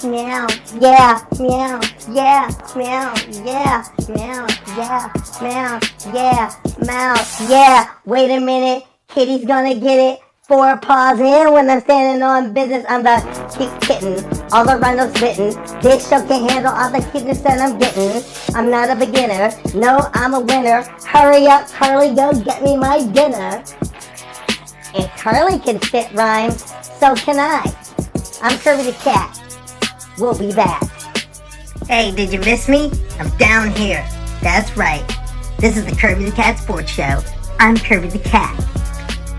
meow, yeah, meow, yeah, meow, yeah, meow, yeah, meow, yeah, meow, yeah. Wait a minute, Kitty's gonna get it. 4 paws in when I'm standing on business. I'm the cute kitten, all the rhinos bitten. This show can handle all the cuteness that I'm getting. I'm not a beginner, no, I'm a winner. Hurry up, Karleigh, go get me my dinner. If Karleigh can spit rhymes, so can I. I'm Kirby the Cat. We'll be back. Hey, did you miss me? I'm down here. That's right. This is the Kirby the Cat Sports Show. I'm Kirby the Cat.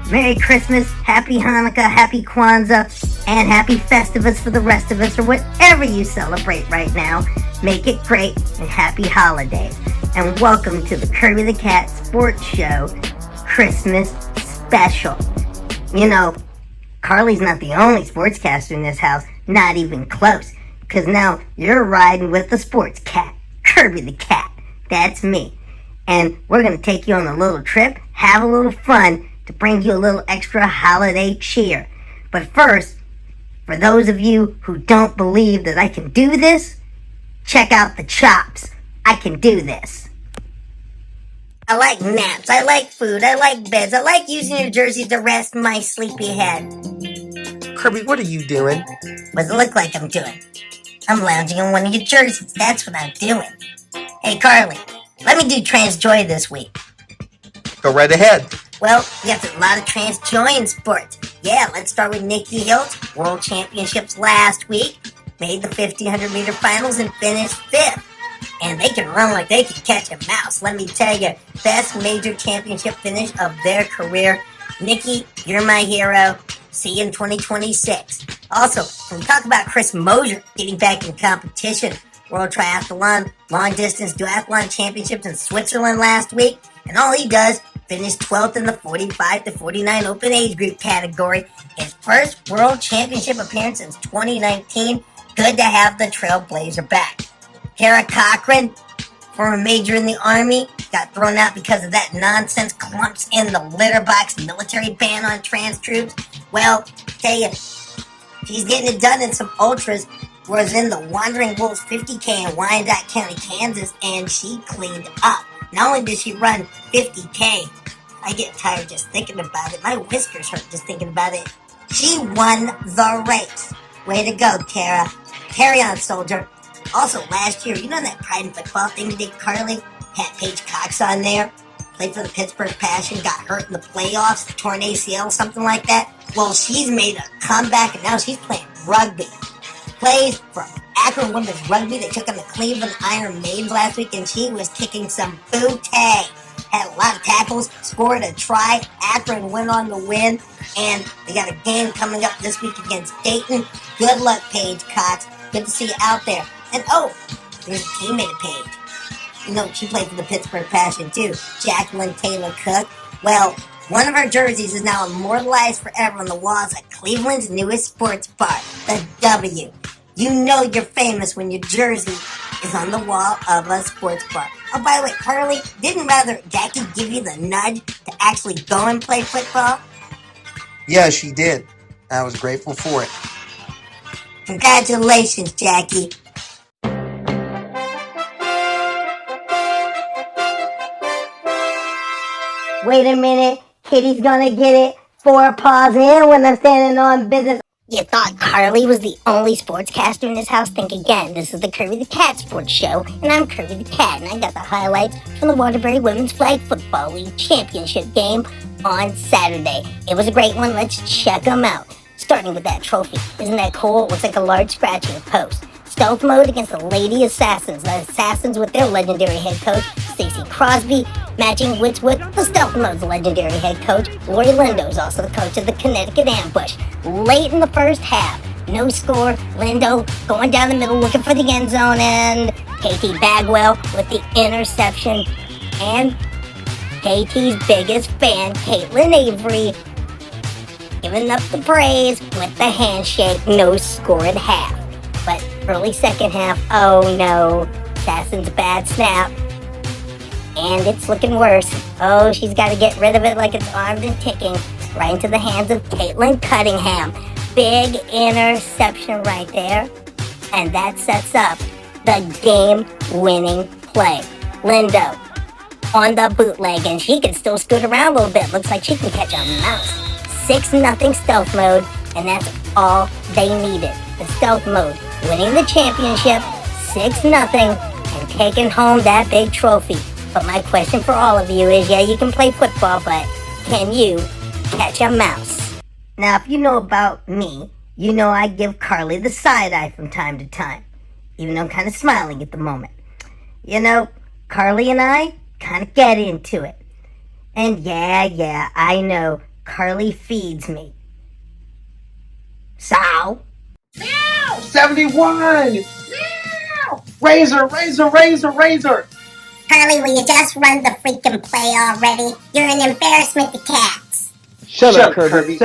Merry Christmas, Happy Hanukkah, Happy Kwanzaa, and Happy Festivus for the rest of us, or whatever you celebrate right now. Make it great, and Happy Holidays. And welcome to the Kirby the Cat Sports Show Christmas Special. You know, Karleigh's not the only sportscaster in this house, not even close, because now you're riding with the sports cat, Kirby the Cat. That's me. And we're going to take you on a little trip, have a little fun, to bring you a little extra holiday cheer. But first, for those of you who don't believe that I can do this, check out the chops. I can do this. I like naps, I like food, I like beds, I like using your jersey to rest my sleepy head. Kirby, what are you doing? What does it look like I'm doing? I'm lounging in one of your jerseys, that's what I'm doing. Hey Karleigh, let me do Trans Joy this week. Go right ahead. Well, we got a lot of trans-join sports. Yeah, let's start with Nikki Hiltz. World Championships last week. Made the 1500 meter finals and finished 5th. And they can run like they can catch a mouse. Let me tell you, best major championship finish of their career. Nikki, you're my hero. See you in 2026. Also, when we talk about Chris Mosier getting back in competition, World Triathlon Long Distance Duathlon Championships in Switzerland last week. And all he does, finished 12th in the 45 to 49 open age group category. His first world championship appearance since 2019. Good to have the Trailblazer back. Kara Cochran, former major in the Army, got thrown out because of that nonsense clumps in the litter box military ban on trans troops. Well, tell you, she's getting it done in some ultras. Was in the Wandering Wolves 50K in Wyandotte County, Kansas, and she cleaned up. Not only did she run 50K, I get tired just thinking about it. My whiskers hurt just thinking about it. She won the race. Way to go, Kara. Carry on, soldier. Also, last year, you know that Pride and Football thing we did, Karleigh? Had Paige Cox on there. Played for the Pittsburgh Passion. Got hurt in the playoffs. Torn ACL, something like that. Well, she's made a comeback, and now she's playing rugby. Plays for Akron Women's Rugby. They took on the Cleveland Iron Maidens last week, and she was kicking some booty. Had a lot of tackles, scored a try. Akron went on to win, and they got a game coming up this week against Dayton. Good luck, Paige Cox. Good to see you out there. And oh, there's a teammate of Paige. You know, she played for the Pittsburgh Passion too. Jacqueline Taylor Cook. Well, one of her jerseys is now immortalized forever on the walls at Cleveland's newest sports bar, the W. You know you're famous when your jersey is on the wall of a sports bar. Oh, by the way, Karleigh, didn't rather Jackie give you the nudge to actually go and play football? Yeah, she did. I was grateful for it. Congratulations, Jackie. Wait a minute, Kitty's gonna get it. 4 paws in when I'm standing on business. You thought Karleigh was the only sportscaster in this house? Think again. This is the Kirby the Cat Sports Show, and I'm Kirby the Cat, and I got the highlights from the Waterbury Women's Flag Football League Championship game on Saturday. It was a great one. Let's check them out. Starting with that trophy. Isn't that cool? It looks like a large scratch in the post. Stealth mode against the Lady Assassins. The Assassins with their legendary head coach, Stacey Crosby, matching wits with the Stealth mode's legendary head coach, Lori Lindo is also the coach of the Connecticut Ambush. Late in the first half, no score, Lindo going down the middle looking for the end zone, and KT Bagwell with the interception, and KT's biggest fan, Caitlin Avery, giving up the praise with the handshake, no score at half. But early second half, oh no, Assassin's bad snap. And it's looking worse. Oh, she's got to get rid of it like it's armed and ticking. Right into the hands of Caitlin Cunningham. Big interception right there. And that sets up the game-winning play. Lindo on the bootleg, and she can still scoot around a little bit. Looks like she can catch a mouse. 6-0 stealth mode, and that's all they needed. The stealth mode, winning the championship, 6-0, and taking home that big trophy. But my question for all of you is, yeah, you can play football, but can you catch a mouse? Now, if you know about me, you know I give Karleigh the side eye from time to time, even though I'm kind of smiling at the moment. You know, Karleigh and I kind of get into it. And yeah, I know, Karleigh feeds me. So? Meow! 71! Meow! Razor! Karleigh, will you just run the freaking play already? You're an embarrassment to cats. Shut up, Kirby.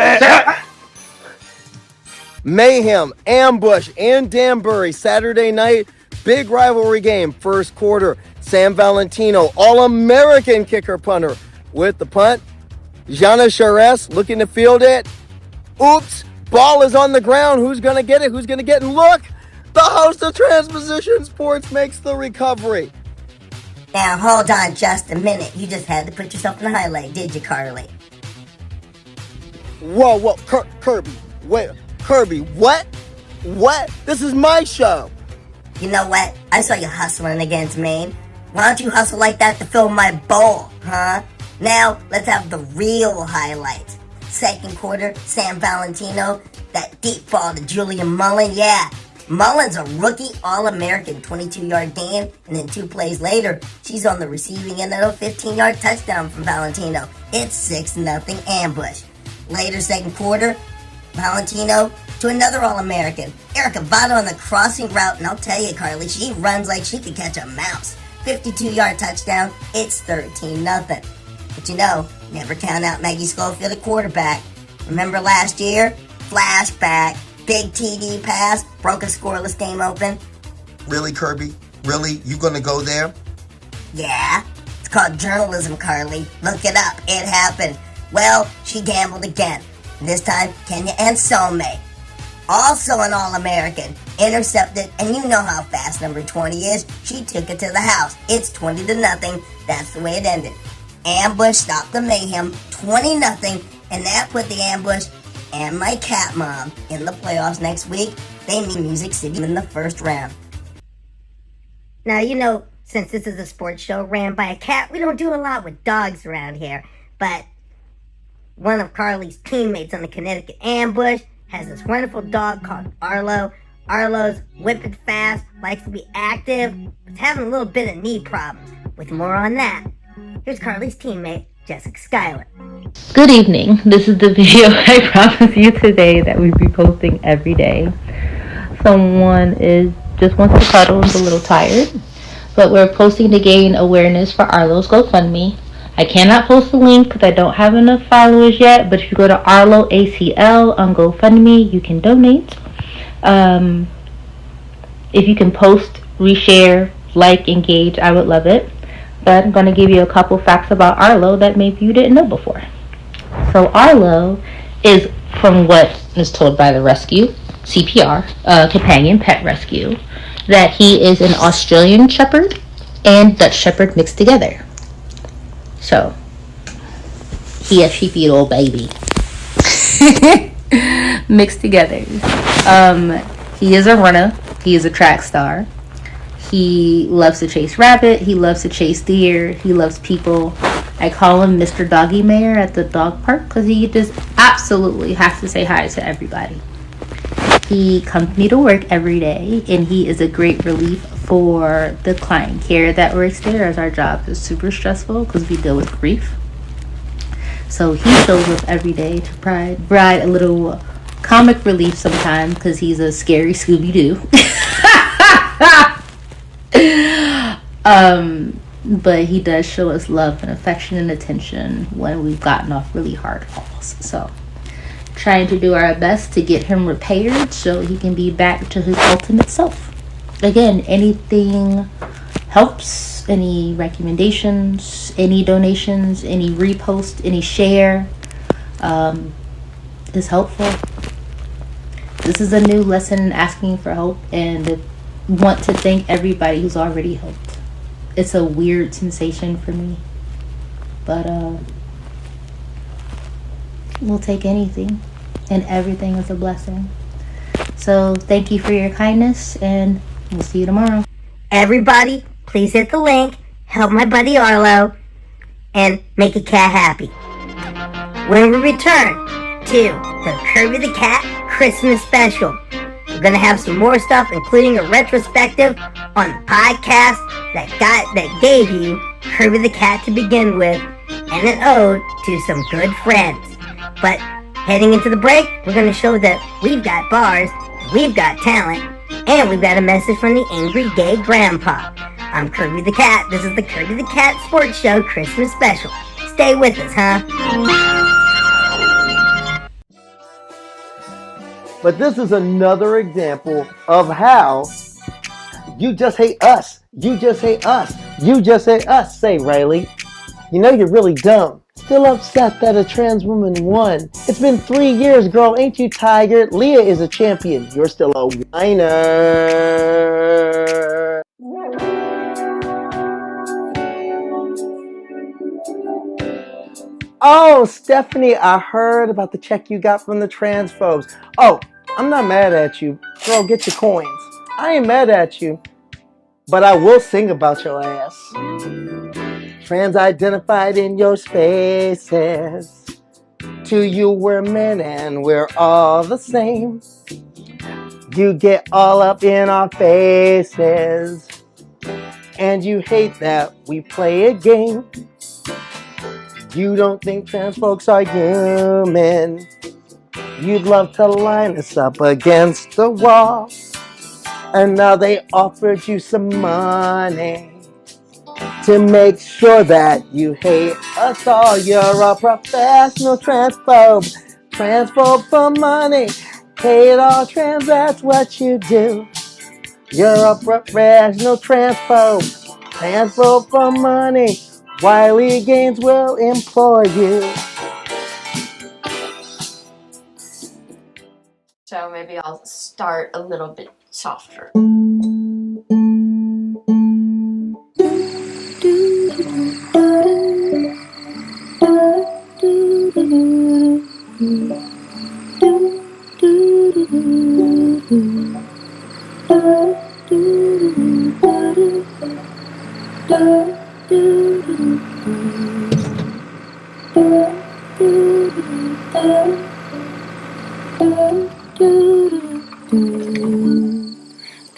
Mayhem, ambush, and Danbury Saturday night. Big rivalry game, first quarter. San Valentino, All-American kicker punter with the punt. Jana Charest looking to field it. Oops, ball is on the ground. Who's going to get it? And look, the host of Transpositions Sports makes the recovery. Now, hold on just a minute. You just had to put yourself in the highlight, did you, Karleigh? Whoa, Kirby. Wait, Kirby, what? This is my show. You know what? I saw you hustling against Maine. Why don't you hustle like that to fill my bowl, huh? Now, let's have the real highlights. Second quarter, San Valentino, that deep ball to Julian Mullen, yeah. Mullen's a rookie All-American 22-yard gain, and then 2 plays later, she's on the receiving end of a 15-yard touchdown from Valentino. It's 6-0 ambush. Later second quarter, Valentino to another All-American. Erica Vada on the crossing route, and I'll tell you, Karleigh, she runs like she could catch a mouse. 52-yard touchdown, it's 13-0. But you know, never count out Maggie Schofield at quarterback. Remember last year? Flashback. Big TD pass, broke a scoreless game open. Really, Kirby? Really? You gonna go there? Yeah, it's called journalism, Karleigh. Look it up. It happened. Well, she gambled again. This time, Kenya and Some. Also an All-American. Intercepted, and you know how fast number 20 is. She took it to the house. It's 20-0. That's the way it ended. Ambush stopped the mayhem, 20-0, and that put the ambush and my cat mom in the playoffs next week. They meet Music City in the first round. Now, you know, since this is a sports show ran by a cat, we don't do a lot with dogs around here. But one of Karleigh's teammates on the Connecticut ambush has this wonderful dog called Arlo. Arlo's whipping fast, likes to be active, but's having a little bit of knee problems. With more on that, here's Karleigh's teammate, Jessica Schuyler. Good evening. This is the video I promised you today that we'd be posting every day. Someone just wants to cuddle and is a little tired, but we're posting to gain awareness for Arlo's GoFundMe. I cannot post the link because I don't have enough followers yet, but if you go to Arlo ACL on GoFundMe, you can donate. If you can post, reshare, like, engage, I would love it. But I'm going to give you a couple facts about Arlo that maybe you didn't know before. So Arlo is, from what is told by the rescue, CPR, companion pet rescue, that he is an Australian Shepherd and Dutch Shepherd mixed together. So, he a sheepy little baby. Mixed together. He is a runner. He is a track star. He loves to chase rabbit. He loves to chase deer. He loves people. I call him Mr. Doggy Mayor at the dog park because he just absolutely has to say hi to everybody. He comes to me to work every day, and he is a great relief for the client care that works there, as our job is super stressful because we deal with grief. So he shows up every day to provide a little comic relief sometimes because he's a scary Scooby-Doo. But he does show us love and affection and attention when we've gotten off really hard calls. So trying to do our best to get him repaired so he can be back to his ultimate self. Again, anything helps. Any recommendations, any donations, any repost, any share is helpful. This is a new lesson in asking for help, and want to thank everybody who's already helped. It's a weird sensation for me, but we'll take anything, and everything is a blessing. So thank you for your kindness, and we'll see you tomorrow. Everybody, please hit the link, help my buddy Arlo, and make a cat happy. When we return to the Kirby the Cat Christmas special, we're going to have some more stuff, including a retrospective on the podcast that gave you Kirby the Cat to begin with, and an ode to some good friends. But heading into the break, we're going to show that we've got bars, we've got talent, and we've got a message from the angry gay grandpa. I'm Kirby the Cat. This is the Kirby the Cat Sports Show Christmas special. Stay with us, huh? But this is another example of how you just hate us. You just hate us. You just hate us, say Riley. You know you're really dumb. Still upset that a trans woman won. It's been 3 years, girl. Ain't you tired? Leah is a champion. You're still a whiner. Oh, Stephanie, I heard about the check you got from the transphobes. Oh, I'm not mad at you. Girl, get your coins. I ain't mad at you, but I will sing about your ass. Trans-identified in your spaces. To you, we're men and we're all the same. You get all up in our faces, and you hate that we play a game. You don't think trans folks are human. You'd love to line us up against the wall. And now they offered you some money to make sure that you hate us all. You're a professional transphobe. Transphobe for money. Hate all trans, that's what you do. You're a professional transphobe. Transphobe for money. Wiley Gaines will employ you. So maybe I'll start a little bit softer.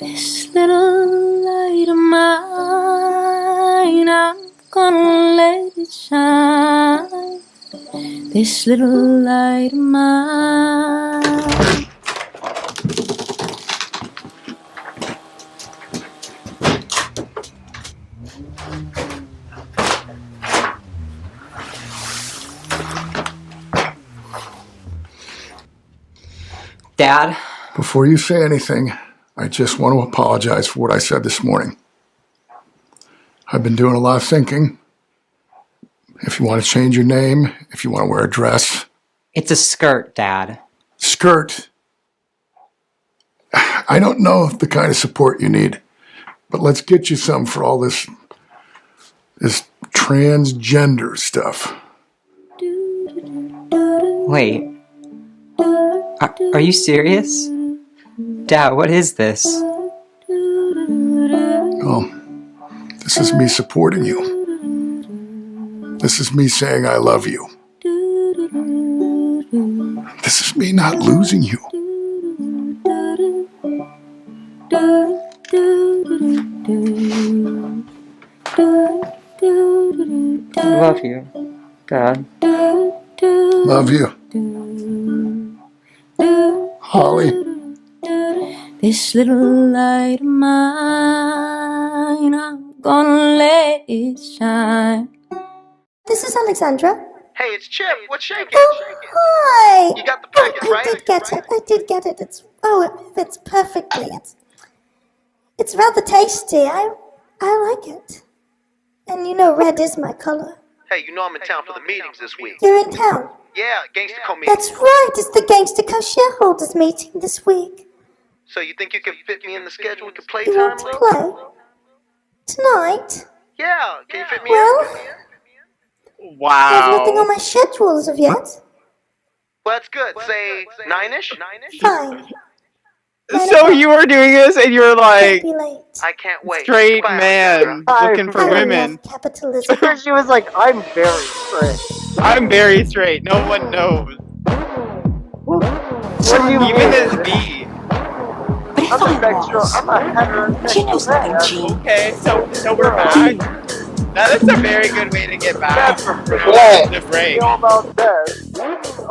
This little light of mine, I'm gonna let it shine. This little light of mine. Dad? Before you say anything, I just want to apologize for what I said this morning. I've been doing a lot of thinking. If you want to change your name, if you want to wear a dress. It's a skirt, Dad. Skirt? I don't know the kind of support you need, but let's get you some for all this transgender stuff. Wait. Are you serious? Dad, what is this? Oh, this is me supporting you. This is me saying I love you. This is me not losing you. I love you, Dad. Love you. Holly. This little light of mine, I'm gonna let it shine. This is Alexandra. Hey, it's Chip. What's shaking? Oh, hi. You got the package, right? I did get it. I did get it. It fits perfectly. It's rather tasty. I like it. And you know, red is my color. Hey, you know I'm in town for the meetings this week. You're in town. Yeah, Gangsta Co meeting. That's right, it's the Gangsta Co shareholders meeting this week. So you think you can fit me in the schedule? We could play You time want to later? play? Tonight? Yeah, can you fit me Well, in? I have nothing on Wow. my schedule as of yet. Well, that's good. Say 9-ish? Fine. So you were doing this and you were like, Don't be late. I can't wait. straight Goodbye, man looking for I women. love capitalism. she was like, I'm very straight. I'm very straight. No one knows. What do you Even as me. But if I'm I a was, heterosexual. you know something, Gene. Okay, so we're back. That's a very good way to get back from Yeah. the break.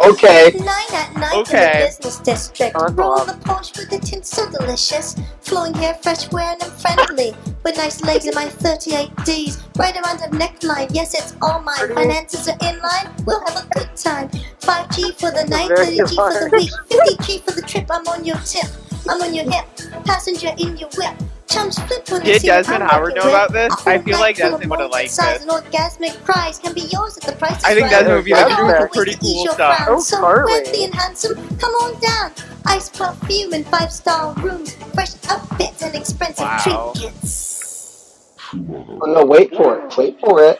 Okay. 9 at night Okay. in the business district. Oh, that's Roll a lot. the Porsche with the tint so delicious. Flowing hair, fresh wearing and friendly. With nice legs in my 38Ds. Right around the neckline. Yes, it's all mine. Finances are in line. We'll have a good time. 5G for the night, 30G for the week. 50G for the trip. I'm on your tip. I'm on your hip. Passenger in your whip. Chums flip when they Did see what Desmond I'm Howard working know about with. this? A I full feel like bag full of Desmond would have molten liked size. this. An orgasmic prize can be yours at the price is I think right. Desmond would be I like, know "Ooh, always pretty to ease cool your stuff." frown. So Karleigh. wealthy and handsome, come on down. Ice perfume and 5-star rooms, fresh outfits and expensive Wow. trinkets. Oh, no, wait for it. Wait for it.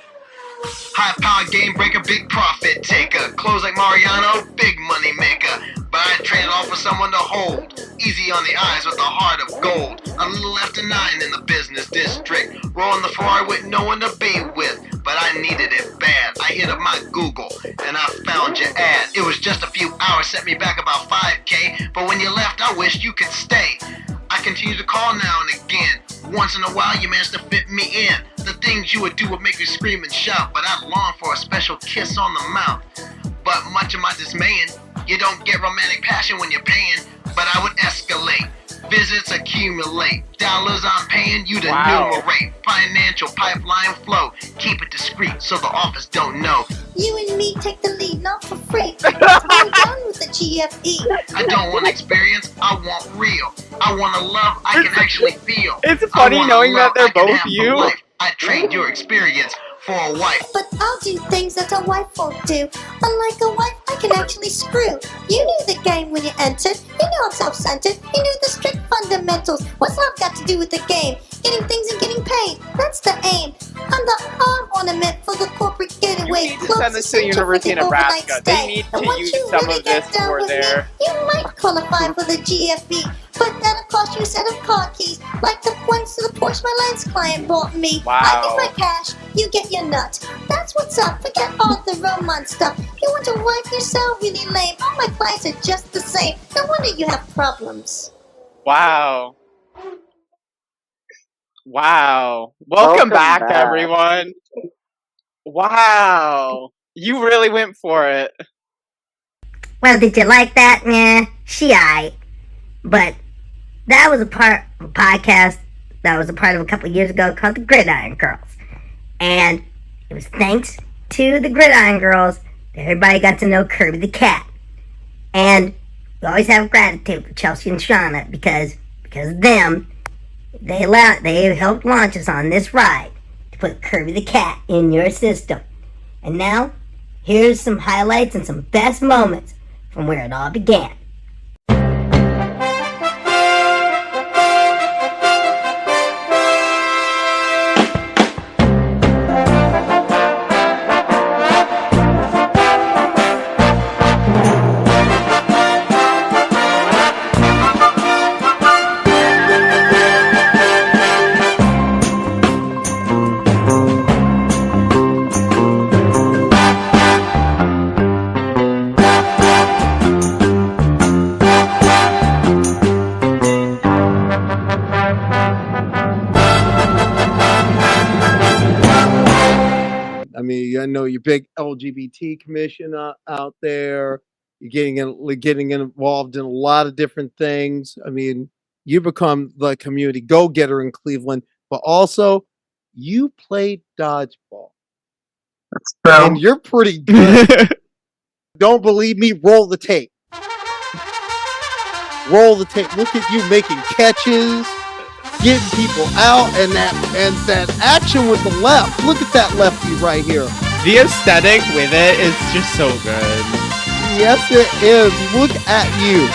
High power game breaker, big profit taker. Close like Mariano, big money maker. But I trade it all for someone to hold. Easy on the eyes with a heart of gold. A little after 9 in the business district. Rolling the Ferrari with no one to be with. But I needed it bad. I hit up my Google and I found your ad. It was just a few hours, set me back about 5K. But when you left, I wished you could stay. I continue to call now and again. Once in a while, you managed to fit me in. The things you would do would make me scream and shout, but I'd long for a special kiss on the mouth. But much of my dismaying, you don't get romantic passion when you're paying, but I would escalate. Visits accumulate. Dollars I'm paying you to Wow. numerate. Financial pipeline flow. Keep it discreet so the office don't know. You and me take the lead, not for free. I'm done with the GFE. I don't want experience, I want real. I want a love I can actually feel. It's I funny want a knowing that love they're I can both have for you. life. I trade your experience for a wife. But I'll do things that a wife won't do. Unlike a wife, I can actually screw. You knew the game when you entered. You know I'm self-centered. You knew the strict fundamentals. What's love got to do with the game? Getting things and getting paid. That's the aim. I'm the arm ornament for the corporate getaway. You need to send this to the University of Nebraska. They need to use some of this for their... You might qualify for the GFE, but that'll cost you a set of car keys, like the ones to the Porsche my lens client bought me. Wow. I get my cash, you get your nut. That's what's up. Forget all the romance stuff. You want to wife yourself really lame. All my clients are just the same. No wonder you have problems. Wow. Wow. Welcome back, everyone. Wow. You really went for it. Well, did you like that? Nah, she aight. But that was a part of a podcast that was a part of a couple years ago called the Gridiron Girls. And it was thanks to the Gridiron Girls that everybody got to know Kirby the Cat. And we always have gratitude for Chelsea and Shauna because of them, they helped launch us on this ride to put Kirby the Cat in your system. And now, here's some highlights and some best moments from where it all began. I mean, I know you're big LGBT commission out there. You're getting involved in a lot of different things. I mean, you become the community go-getter in Cleveland, but also you played dodgeball. And you're pretty good. Don't believe me? Roll the tape. Roll the tape. Look at you making catches, getting people out, and that action with the left. Look at that lefty right here. The aesthetic with it is just so good. Yes, it is. Look at you.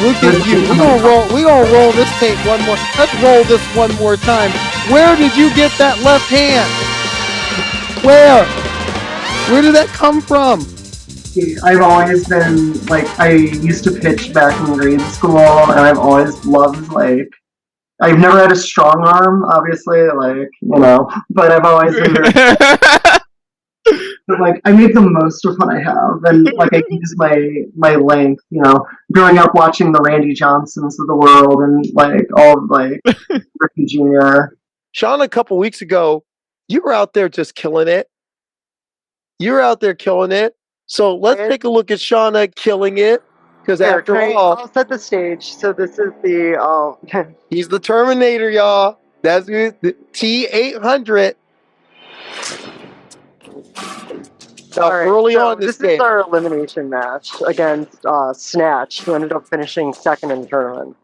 Look at you. We're gonna roll this tape one more. Let's roll this one more time. Where did you get that left hand? Where did that come from? I've always been, like, I used to pitch back in grade school, and I've always loved, like, I've never had a strong arm, obviously, like, but I've always been very, but, like, I make the most of what I have, and, like, I use my length, growing up watching the Randy Johnsons of the world, and, like, all of, like, Ricky Jr. Sean, a couple weeks ago, you were out there just killing it. So let's take a look at Shauna killing it. Because after all, I'll set the stage. So this is the he's the Terminator, y'all. That's the T-800. Early on this game. This is our elimination match against Snatch, who ended up finishing second in the tournament.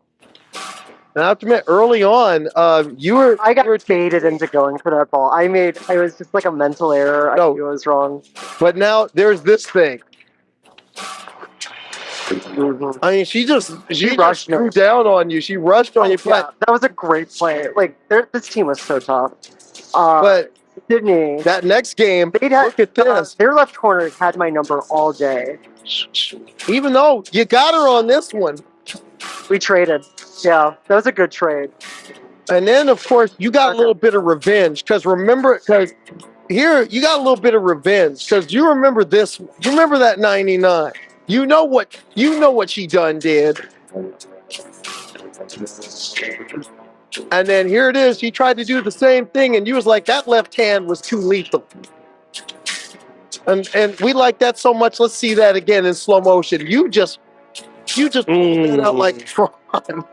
And I have to admit, early on, I got baited into going for that ball. I was just like a mental error. I knew I was wrong. But now there's this thing. I mean, she rushed drew down on you. She rushed on you. Yeah, that was a great play. Like, this team was so tough. But Sydney, that next game, look at this. Their left corner had my number all day. Even though you got her on this one. We traded. Yeah, that was a good trade. And then, of course, you got a little bit of revenge. Because here, you got a little bit of revenge. Because you remember this. You remember that 99. You know what she done did. And then here it is. She tried to do the same thing, and you was like, that left hand was too lethal. And we like that so much. Let's see that again in slow motion. You just pulled it out like Tron. And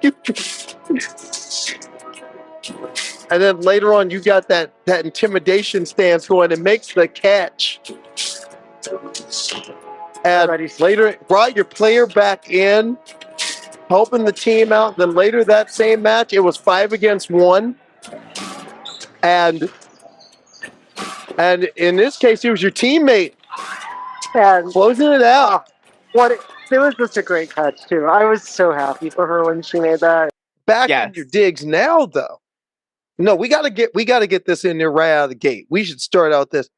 then later on, you got that intimidation stance going and makes the catch. And later, brought your player back in, helping the team out. Then later that same match, it was 5 against 1. And in this case, it was your teammate. And closing it out. It was just a great catch, too. I was so happy for her when she made that. Back in your digs now, though. No, we gotta get this in there right out of the gate. We should start out this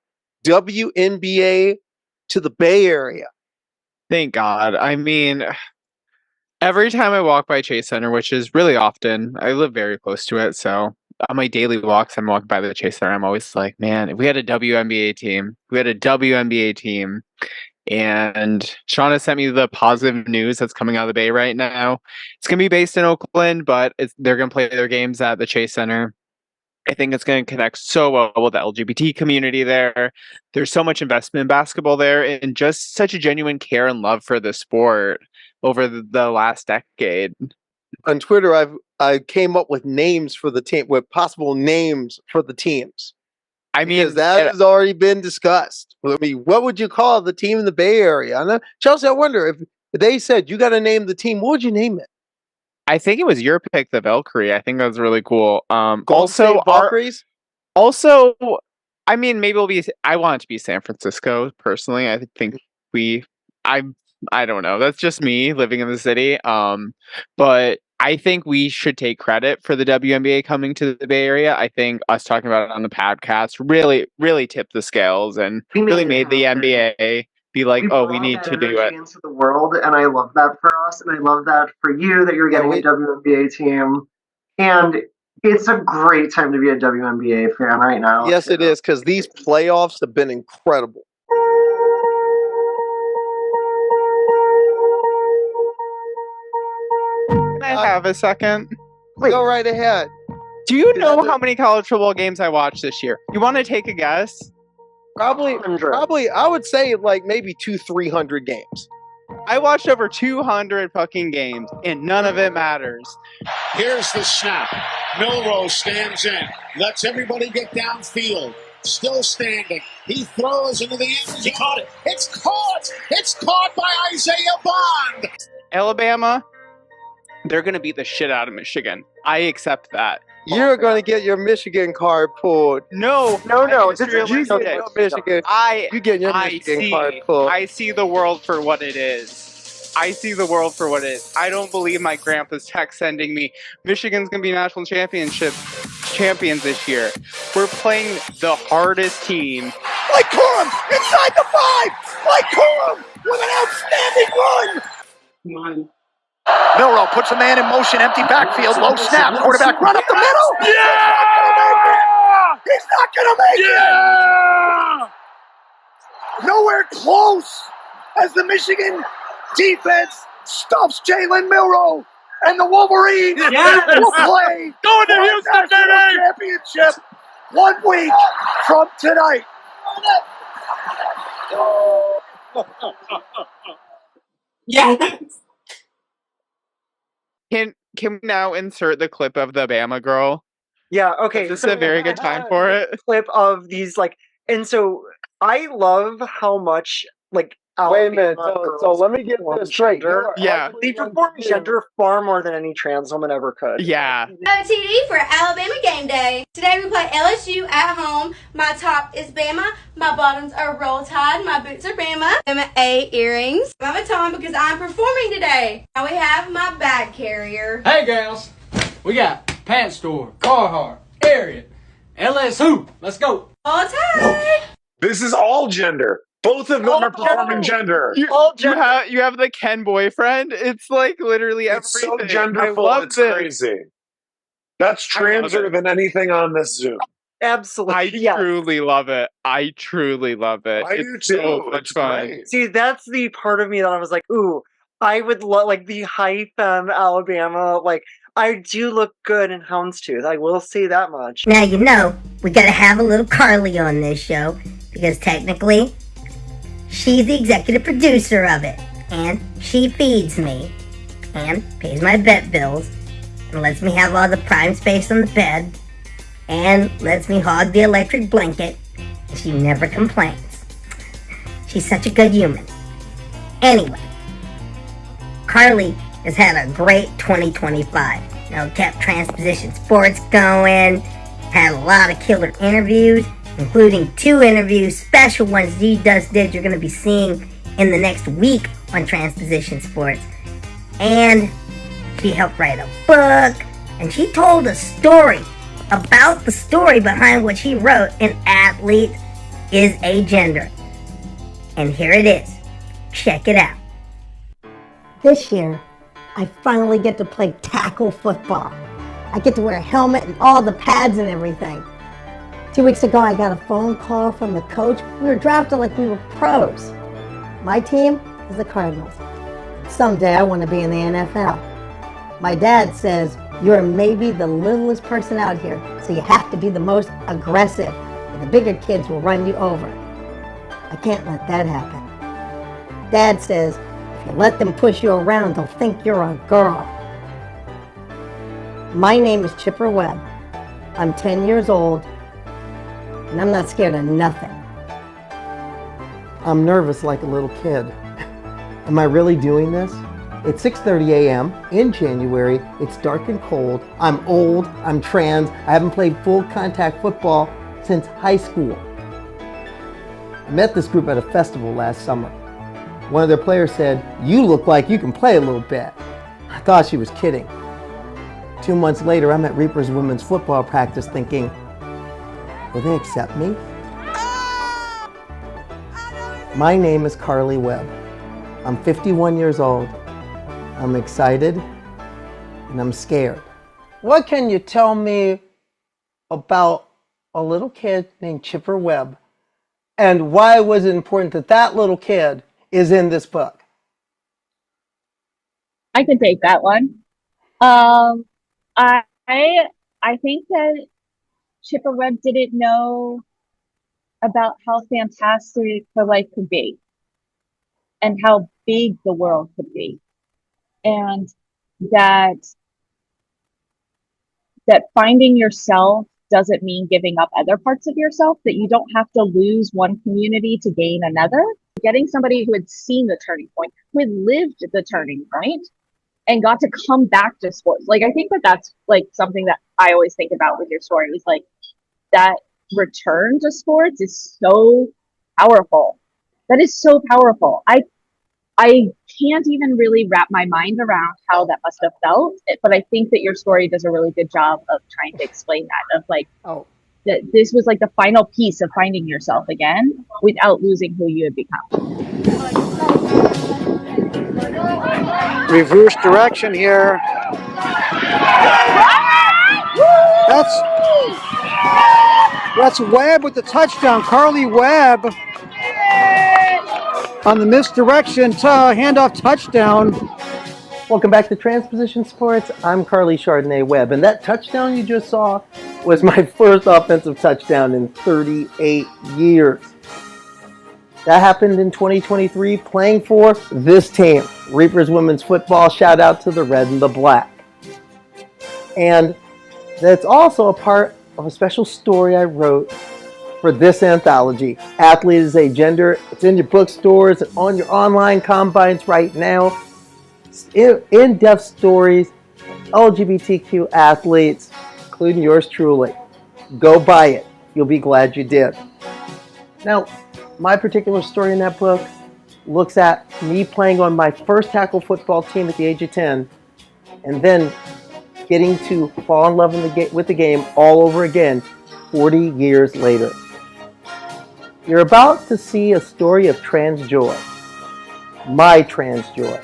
WNBA to the Bay Area. Thank God. I mean, every time I walk by Chase Center, which is really often, I live very close to it, so on my daily walks, I'm walking by the Chase Center, I'm always like, man, if we had a WNBA team, and Shauna sent me the positive news that's coming out of the Bay right now. It's going to be based in Oakland, but they're going to play their games at the Chase Center. I think it's going to connect so well with the LGBT community there. There's so much investment in basketball there and just such a genuine care and love for the sport over the last decade. On Twitter, I came up with names for the team, with possible names for the teams. I mean, because that has already been discussed. I mean, what would you call the team in the Bay Area? Chelsea, I wonder if they said you got to name the team, what would you name it? I think it was your pick, the Valkyrie. I think that was really cool. Also, Valkyries. Also, I mean, maybe I want it to be San Francisco personally. I think I don't know. That's just me living in the city. But I think we should take credit for the WNBA coming to the Bay Area. I think us talking about it on the podcast really, really tipped the scales and really made the NBA be like, we need to do it. Into the world, and I love that for us, and I love that for you that you're getting a WNBA team, and it's a great time to be a WNBA fan right now. Yes, it is, because these playoffs have been incredible. Can I have a second? Please. Go right ahead. Do you know how many college football games I watched this year? You want to take a guess? Probably, I would say like maybe 200-300 games. I watched over 200 fucking games, and none of it matters. Here's the snap. Milrose stands in, lets everybody get downfield. Still standing. He throws into the end zone. He caught it. It's caught. It's caught by Isaiah Bond. Alabama, they're going to beat the shit out of Michigan. I accept that. You're going to get your Michigan card pulled. No. This is You Michigan. get your Michigan. You get your Michigan card pulled. I see the world for what it is. I see the world for what it is. I don't believe my grandpa's text sending me, Michigan's going to be national champions this year. We're playing the hardest team. Mike Corum inside the 5. Mike Corum with an outstanding run. Come on. Milrow puts a man in motion, empty backfield, low snap, quarterback run up the middle. Yeah! He's not going to make it. Nowhere close as the Michigan defense stuffs Jalen Milrow, and the Wolverines will play Going to Houston, baby! championship 1 week from tonight. Yeah. Can we now insert the clip of the Bama girl? Yeah, okay. Is this a very good time for it? Clip of these, like, and so I love how much, like, Wait a minute. Alabama So girls let me get perform this straight. gender. Yeah. They perform gender far more than any trans woman ever could. Yeah. TD for Alabama game day. Today we play LSU at home. My top is Bama. My bottoms are Roll Tide. My boots are Bama. Bama A earrings. I'm a Tom because I'm performing today. Now we have my bag carrier. Hey gals, we got Pants Store, Carhartt, Harriet, LSU. Let's go. Roll Tide. This is all gender. Both of them are performing gender. You have the Ken boyfriend. It's like literally It's everything. so genderful, I love it's this. crazy. That's transer than anything on this Zoom. Absolutely. I truly love it. I truly love it. I it's do too. so much It's fun. great. See, that's the part of me that I was like, ooh, I would love, like, the high femme Alabama, like, I do look good in houndstooth. I will say that much. Now you know we gotta have a little Karleigh on this show because technically she's the executive producer of it, and she feeds me and pays my vet bills and lets me have all the prime space on the bed and lets me hog the electric blanket. She never complains. She's such a good human. Anyway, Karleigh has had a great 2025. You know, kept Transpositions Sports going, had a lot of killer interviews, including 2 interviews, special ones she just did you're going to be seeing in the next week on Transpositions Sports. And she helped write a book, and she told a story about the story behind what she wrote, An Athlete is Agender. And here it is. Check it out. This year, I finally get to play tackle football. I get to wear a helmet and all the pads and everything. 2 weeks ago, I got a phone call from the coach. We were drafted like we were pros. My team is the Cardinals. Someday I want to be in the NFL. My dad says, you're maybe the littlest person out here, so you have to be the most aggressive. And the bigger kids will run you over. I can't let that happen. Dad says, if you let them push you around, they'll think you're a girl. My name is Chipper Webb. I'm 10 years old, and I'm not scared of nothing. I'm nervous like a little kid. Am I really doing this? It's 6:30 a.m. in January. It's dark and cold. I'm old. I'm trans. I haven't played full contact football since high school. I met this group at a festival last summer. One of their players said, "You look like you can play a little bit." I thought she was kidding. 2 months later, I'm at Reapers women's football practice thinking, will they accept me? My name is Karleigh Webb. I'm 51 years old. I'm excited and I'm scared. What can you tell me about a little kid named Chipper Webb and why was it important that that little kid is in this book? I can take that one. I think that Chipper Webb didn't know about how fantastic her life could be and how big the world could be, and that finding yourself doesn't mean giving up other parts of yourself, that you don't have to lose one community to gain another. Getting somebody who had seen the turning point, who had lived the turning point, and got to come back to sports. Like, I think that that's like something that I always think about with your story. It was like that return to sports is so powerful. That is so powerful. I can't even really wrap my mind around how that must have felt, but I think that your story does a really good job of trying to explain that, of like, that this was like the final piece of finding yourself again without losing who you had become. Reverse direction here. That's Webb with the touchdown. Karleigh Webb on the misdirection handoff touchdown. Welcome back to Transpositions Sports. I'm Karleigh Webb, and that touchdown you just saw was my first offensive touchdown in 38 years. That happened in 2023, playing for this team, Reapers Women's Football. Shout out to the red and the black. And that's also a part of a special story I wrote for this anthology. Athlete is Agender. It's in your bookstores and on your online combines right now. In-depth stories, LGBTQ athletes, including yours truly. Go buy it. You'll be glad you did. Now, my particular story in that book looks at me playing on my first tackle football team at the age of 10, and then getting to fall in love with the game all over again 40 years later. You're about to see a story of trans joy. My trans joy.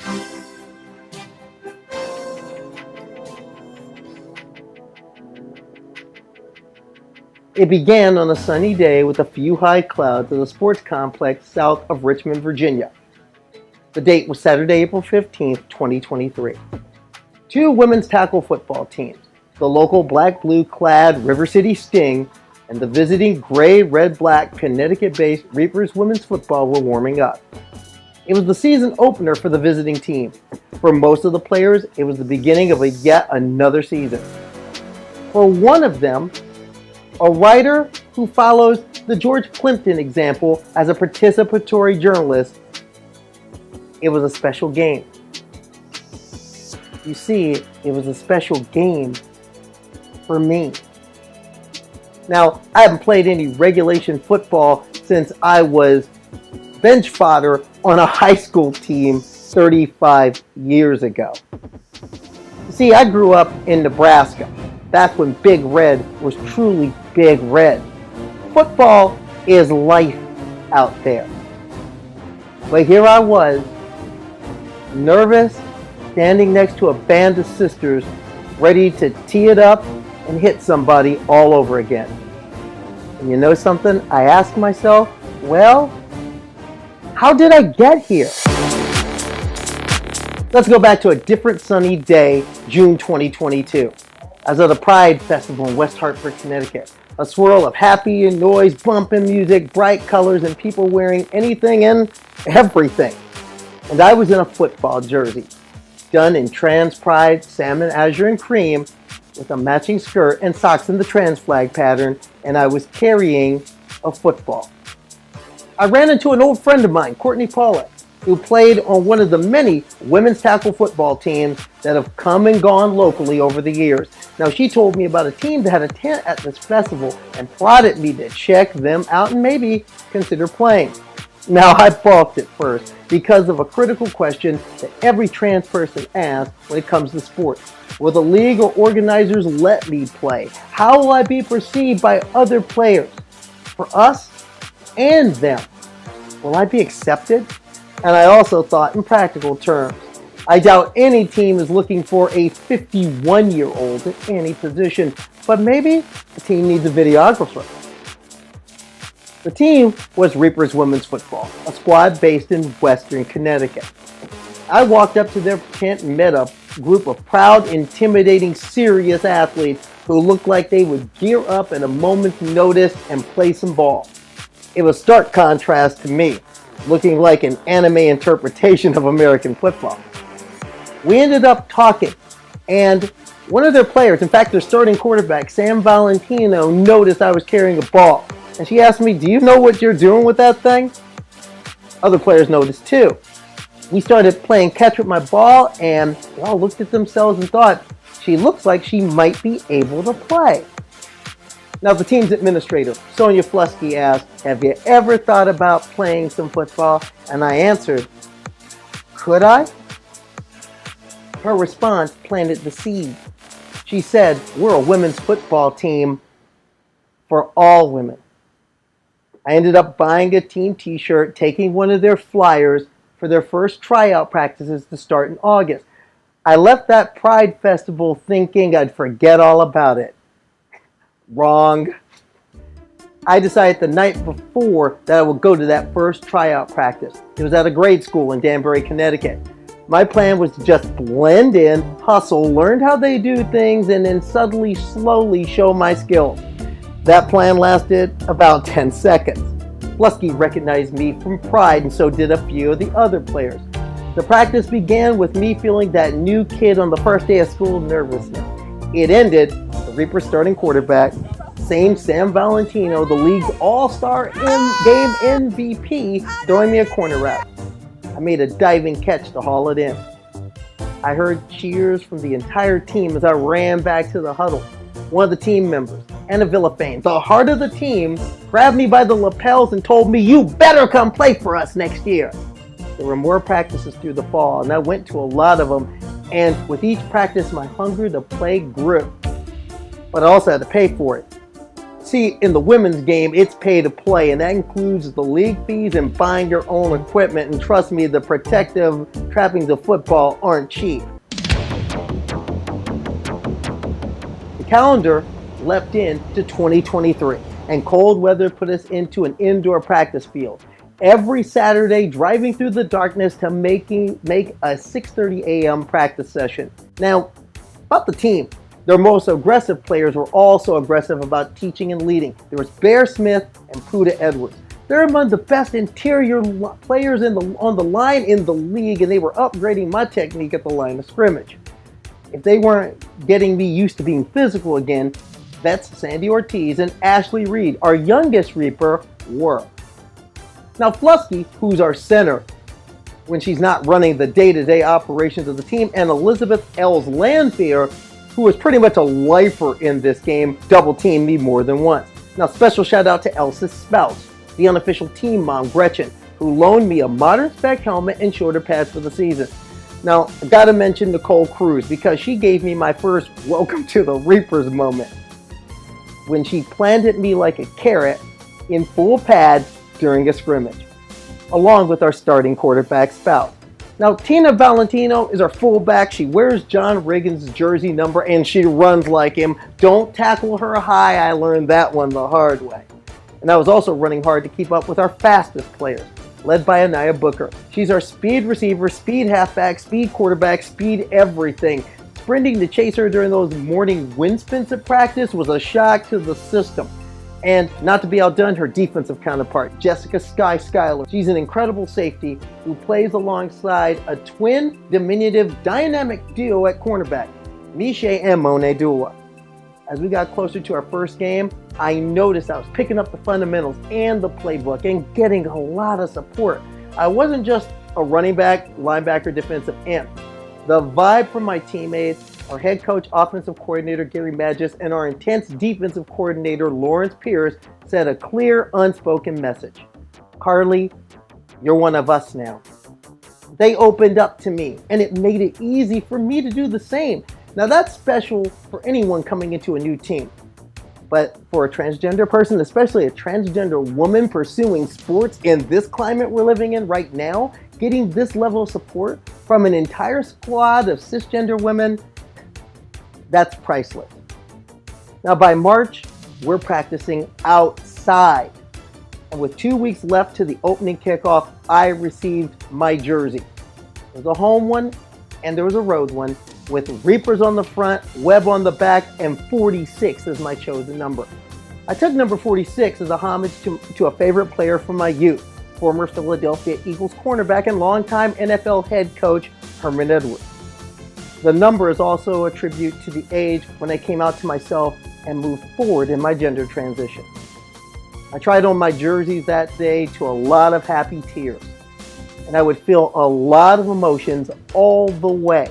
It began on a sunny day with a few high clouds at a sports complex south of Richmond, Virginia. The date was Saturday, April 15th, 2023. Two women's tackle football teams, the local black-blue clad River City Sting and the visiting gray-red-black Connecticut-based Reapers Women's Football were warming up. It was the season opener for the visiting team. For most of the players, it was the beginning of yet another season. For one of them, a writer who follows the George Plimpton example as a participatory journalist, it was a special game. You see, it was a special game for me. Now, I haven't played any regulation football since I was bench fodder on a high school team 35 years ago. You see, I grew up in Nebraska, back when Big Red was truly Big Red. Football is life out there. But here I was, nervous, standing next to a band of sisters, ready to tee it up and hit somebody all over again. And you know something? I asked myself, well, how did I get here? Let's go back to a different sunny day, June 2022. I was at a Pride Festival in West Hartford, Connecticut. A swirl of happy and noise, bumping music, bright colors, and people wearing anything and everything. And I was in a football jersey, done in trans pride, salmon, azure, and cream, with a matching skirt and socks in the trans flag pattern, and I was carrying a football. I ran into an old friend of mine, Courtney Pollack, who played on one of the many women's tackle football teams that have come and gone locally over the years. Now, she told me about a team that had a tent at this festival and prodded me to check them out and maybe consider playing. Now, I balked at first because of a critical question that every trans person asks when it comes to sports. Will the league or organizers let me play? How will I be perceived by other players? For us and them, will I be accepted? And I also thought in practical terms. I doubt any team is looking for a 51-year-old at any position, but maybe the team needs a videographer. The team was Reapers Women's Football, a squad based in Western Connecticut. I walked up to their tent and met a group of proud, intimidating, serious athletes who looked like they would gear up at a moment's notice and play some ball. It was stark contrast to me, looking like an anime interpretation of American football. We ended up talking, and one of their players, in fact their starting quarterback, Sam Valentino, noticed I was carrying a ball. And she asked me, do you know what you're doing with that thing? Other players noticed too. We started playing catch with my ball, and they all looked at themselves and thought, She looks like she might be able to play. Now, the team's administrator, Sonia Flusky, asked, have you ever thought about playing some football? And I answered, could I? Her response planted the seed. She said, we're a women's football team for all women. I ended up buying a team t-shirt, taking one of their flyers for their first tryout practices to start in August. I left that Pride Festival thinking I'd forget all about it. Wrong. I decided the night before that I would go to that first tryout practice. It was at a grade school in Danbury, Connecticut. My plan was to just blend in, hustle, learn how they do things, and then suddenly, slowly show my skills. That plan lasted about 10 seconds. Flusky recognized me from Pride, and so did a few of the other players. The practice began with me feeling that new kid on the first day of school nervousness. It ended, the Reaper starting quarterback, same Sam Valentino, the league's all-star game MVP, throwing me a corner route. I made a diving catch to haul it in. I heard cheers from the entire team as I ran back to the huddle. One of the team members, Anna Villafane, the heart of the team, grabbed me by the lapels and told me, you better come play for us next year. There were more practices through the fall, and I went to a lot of them, and with each practice, my hunger to play grew. But I also had to pay for it. See, in the women's game, it's pay to play, and that includes the league fees and buying your own equipment, and trust me, the protective trappings of football aren't cheap. The calendar leapt into 2023, and cold weather put us into an indoor practice field. Every Saturday, driving through the darkness to make a 6:30 a.m. practice session. Now, about the team, their most aggressive players were also aggressive about teaching and leading. There was Bear Smith and Puda Edwards. They're among the best interior players on the line in the league, and they were upgrading my technique at the line of scrimmage. If they weren't getting me used to being physical again, vets Sandy Ortiz and Ashley Reed, our youngest Reaper, were. Now, Flusky, who's our center when she's not running the day-to-day operations of the team, and Elizabeth Els Landfear, who was pretty much a lifer in this game, double-teamed me more than once. Now, special shout-out to Elsa's spouse, the unofficial team mom, Gretchen, who loaned me a modern spec helmet and shoulder pads for the season. Now, I gotta mention Nicole Cruz, because she gave me my first welcome to the Reapers moment when she planted me like a carrot in full pads during a scrimmage, along with our starting quarterback spout. Now, Tina Valentino is our fullback. She wears John Riggins' jersey number, and she runs like him. Don't tackle her high. I learned that one the hard way. And I was also running hard to keep up with our fastest players, led by Anaya Booker. She's our speed receiver, speed halfback, speed quarterback, speed everything. Sprinting to chase her during those morning wind sprints at practice was a shock to the system. And not to be outdone, her defensive counterpart, Jessica Sky Schuyler. She's an incredible safety who plays alongside a twin, diminutive, dynamic duo at cornerback, Miche and Monet Dula. As we got closer to our first game, I noticed I was picking up the fundamentals and the playbook and getting a lot of support. I wasn't just a running back, linebacker, defensive end. The vibe from my teammates, our head coach, offensive coordinator, Gary Magis, and our intense defensive coordinator, Lawrence Pierce, said a clear, unspoken message. Karleigh, you're one of us now. They opened up to me, and it made it easy for me to do the same. Now, that's special for anyone coming into a new team. But for a transgender person, especially a transgender woman pursuing sports in this climate we're living in right now, getting this level of support from an entire squad of cisgender women, that's priceless. Now, by March, we're practicing outside. And with 2 weeks left to the opening kickoff, I received my jersey. There's a home one and there was a road one with Reapers on the front, Webb on the back, and 46 as my chosen number. I took number 46 as a homage to a favorite player from my youth, former Philadelphia Eagles cornerback and longtime NFL head coach Herman Edwards. The number is also a tribute to the age when I came out to myself and moved forward in my gender transition. I tried on my jerseys that day to a lot of happy tears, and I would feel a lot of emotions all the way.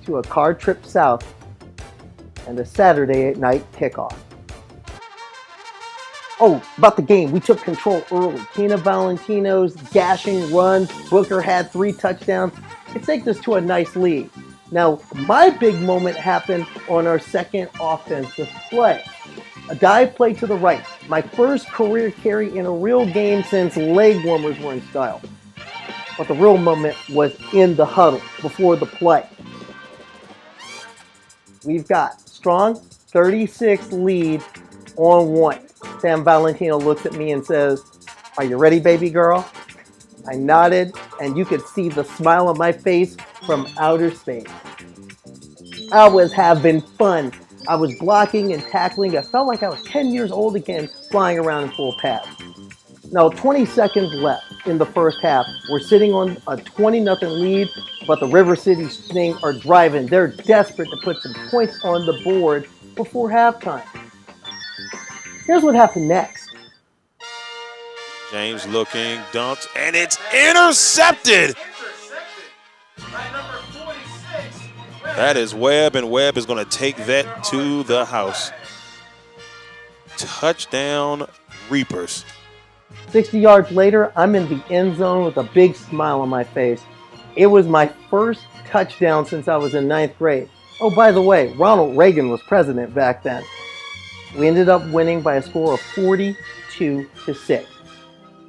to a car trip south and a Saturday night kickoff. Oh, about the game, we took control early. Tina Valentino's gashing runs, Booker had 3 touchdowns. It takes us to a nice lead. Now, my big moment happened on our second offensive play. A dive play to the right. My first career carry in a real game since leg warmers were in style. But the real moment was in the huddle before the play. We've got strong 36 lead on 1. Sam Valentino looks at me and says, "Are you ready, baby girl?" I nodded, and you could see the smile on my face from outer space. I was having fun. I was blocking and tackling. I felt like I was 10 years old again, flying around in full pads. Now, 20 seconds left in the first half. We're sitting on a 20-0 lead, but the River City Sting are driving. They're desperate to put some points on the board before halftime. Here's what happened next. James looking, dumped, and it's intercepted. That is Webb, and Webb is going to take that to the house. Touchdown, Reapers. 60 yards later, I'm in the end zone with a big smile on my face. It was my first touchdown since I was in 9th grade. Oh, by the way, Ronald Reagan was president back then. We ended up winning by a score of 42-6.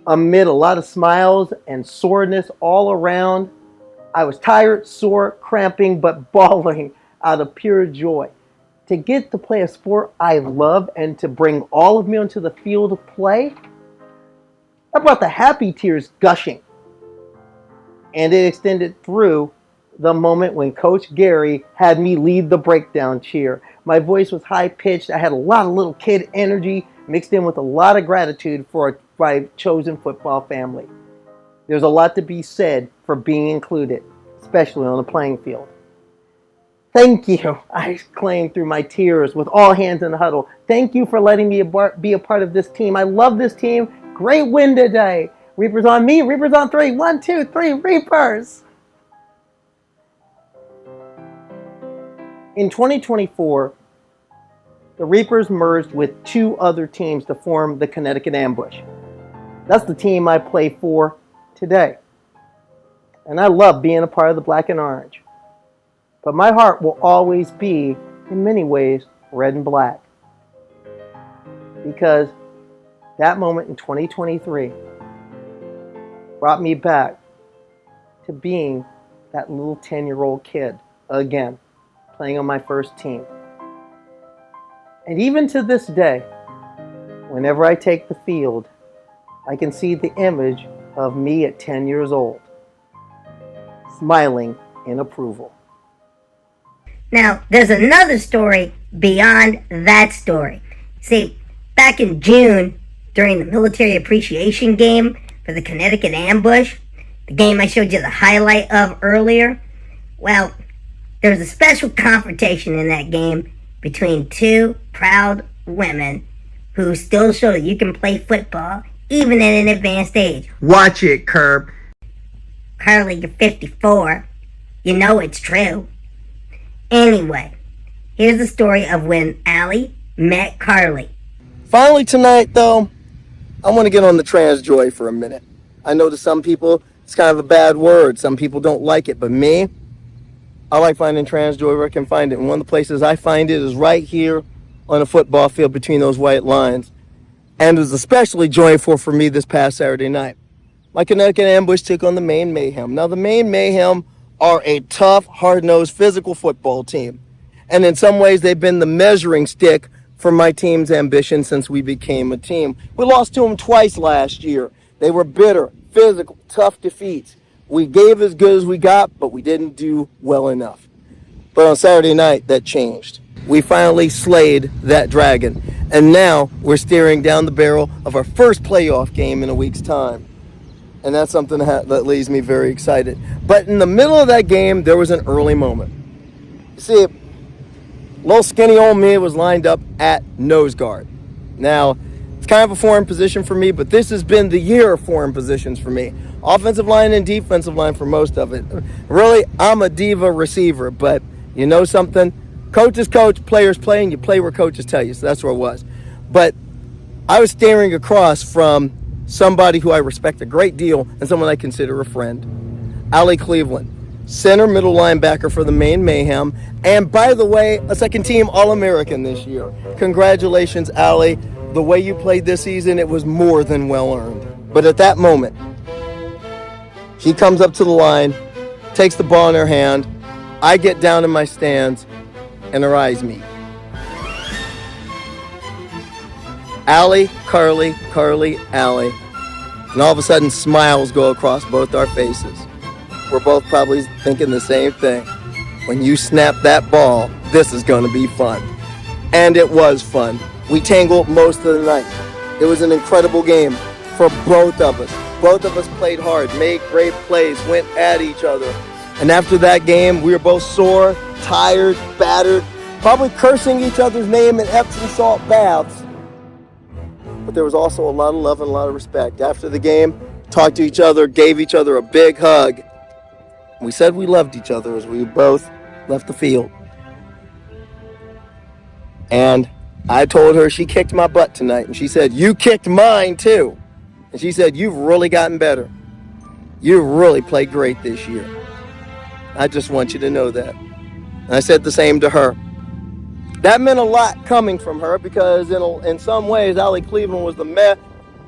Amid a lot of smiles and soreness all around, I was tired, sore, cramping, but bawling out of pure joy. To get to play a sport I love and to bring all of me onto the field of play, I brought the happy tears gushing. And it extended through the moment when Coach Gary had me lead the breakdown cheer. My voice was high-pitched. I had a lot of little kid energy mixed in with a lot of gratitude for my chosen football family. There's a lot to be said for being included, especially on the playing field. Thank you, I exclaimed through my tears with all hands in the huddle. Thank you for letting me be a part of this team. I love this team. Great win today. Reapers on me, Reapers on 3. 1, 2, 3, Reapers. In 2024, the Reapers merged with 2 other teams to form the Connecticut Ambush. That's the team I play for today. And I love being a part of the Black and Orange. But my heart will always be, in many ways, red and black. Because that moment in 2023 brought me back to being that little 10-year-old kid again, playing on my first team. And even to this day, whenever I take the field, I can see the image of me at 10 years old, smiling in approval. Now, there's another story beyond that story. See, back in June, during the military appreciation game for the Connecticut Ambush, the game I showed you the highlight of earlier, well, there was a special confrontation in that game between 2 proud women who still show that you can play football even at an advanced age. Watch it, Curb. Karleigh, you're 54. You know it's true. Anyway, here's the story of when Allie met Karleigh. Finally tonight, though, I want to get on the trans joy for a minute. I know to some people it's kind of a bad word. Some people don't like it. But me, I like finding trans joy where I can find it. And one of the places I find it is right here on a football field between those white lines. And it was especially joyful for me this past Saturday night. My Connecticut Ambush took on the Maine Mayhem. Now, the Maine Mayhem are a tough, hard-nosed, physical football team. And in some ways, they've been the measuring stick for my team's ambition since we became a team. We lost to them twice last year. They were bitter, physical, tough defeats. We gave as good as we got, but we didn't do well enough. But on Saturday night, that changed. We finally slayed that dragon. And now we're staring down the barrel of our first playoff game in a week's time. And that's something that leaves me very excited. But in the middle of that game, there was an early moment. You see, little skinny old me was lined up at nose guard. Now, it's kind of a foreign position for me, but this has been the year of foreign positions for me. Offensive line and defensive line for most of it. Really, I'm a diva receiver, but You know something? Coaches coach, players play, and you play where coaches tell you. So that's where it was. But I was staring across from somebody who I respect a great deal and someone I consider a friend. Allie Cleveland, center middle linebacker for the Maine Mayhem. And by the way, a second team All-American this year. Congratulations, Allie. The way you played this season, it was more than well earned. But at that moment, she comes up to the line, takes the ball in her hand. I get down in my stands, and her eyes meet. Allie, Karleigh, Karleigh, Allie. And all of a sudden, smiles go across both our faces. We're both probably thinking the same thing. When you snap that ball, this is going to be fun. And it was fun. We tangled most of the night. It was an incredible game for both of us. Both of us played hard, made great plays, went at each other. And after that game, we were both sore, tired, battered, probably cursing each other's name in Epsom salt baths. But there was also a lot of love and a lot of respect. After the game, talked to each other, gave each other a big hug. We said we loved each other as we both left the field. And I told her she kicked my butt tonight. And she said, you kicked mine too. And she said, you've really gotten better. You really played great this year. I just want you to know that. And I said the same to her. That meant a lot coming from her because in some ways, Allie Cleveland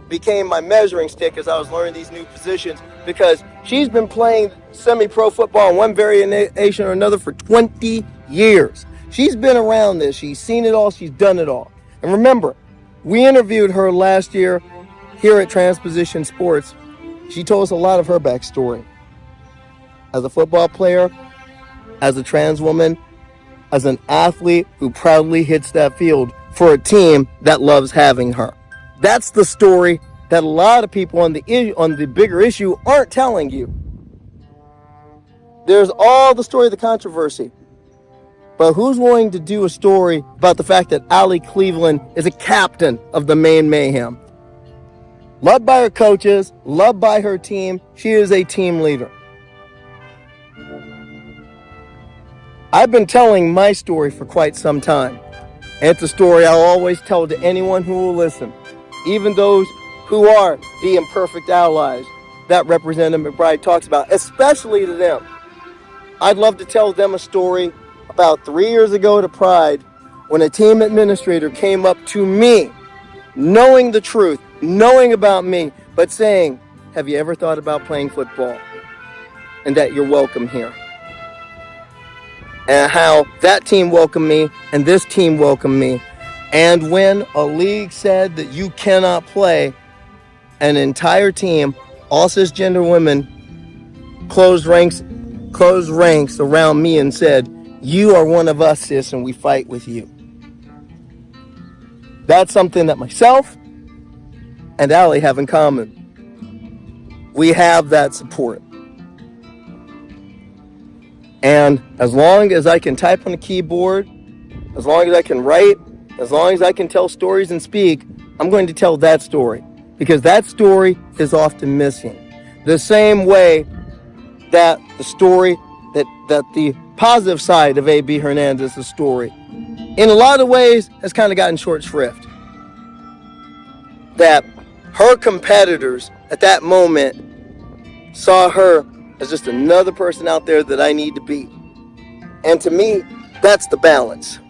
became my measuring stick as I was learning these new positions because she's been playing semi-pro football in one variation or another for 20 years. She's been around this. She's seen it all. She's done it all. And remember, we interviewed her last year here at Transpositions Sports. She told us a lot of her backstory. As a football player, as a trans woman, as an athlete who proudly hits that field for a team that loves having her. That's the story that a lot of people on the bigger issue aren't telling you. There's all the story of the controversy. But who's willing to do a story about the fact that Allie Cleveland is a captain of the Maine Mayhem? Loved by her coaches, loved by her team, she is a team leader. I've been telling my story for quite some time. And it's a story I'll always tell to anyone who will listen, even those who are the imperfect allies that Representative McBride talks about, especially to them. I'd love to tell them a story about 3 years ago to Pride when a team administrator came up to me, knowing the truth, knowing about me, but saying, have you ever thought about playing football? And that you're welcome here. And how that team welcomed me and this team welcomed me. And when a league said that you cannot play, an entire team, all cisgender women, closed ranks around me and said, you are one of us, sis, and we fight with you. That's something that myself and Allie have in common. We have that support. And as long as I can type on a keyboard, as long as I can write, as long as I can tell stories and speak, I'm going to tell that story. Because that story is often missing. The same way that the story, that the positive side of A.B. Hernandez's story, in a lot of ways, has kind of gotten short shrift. That her competitors at that moment saw her as just another person out there that I need to beat. And to me, that's the balance.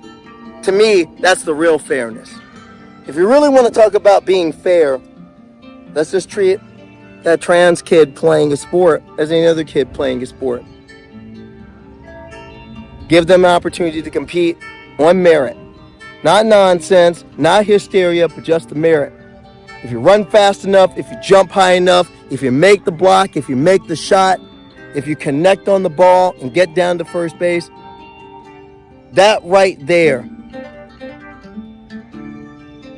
To me, that's the real fairness. If you really want to talk about being fair, let's just treat that trans kid playing a sport as any other kid playing a sport. Give them an opportunity to compete on merit. Not nonsense, not hysteria, but just the merit. If you run fast enough, if you jump high enough, if you make the block, if you make the shot, if you connect on the ball and get down to first base, that right there,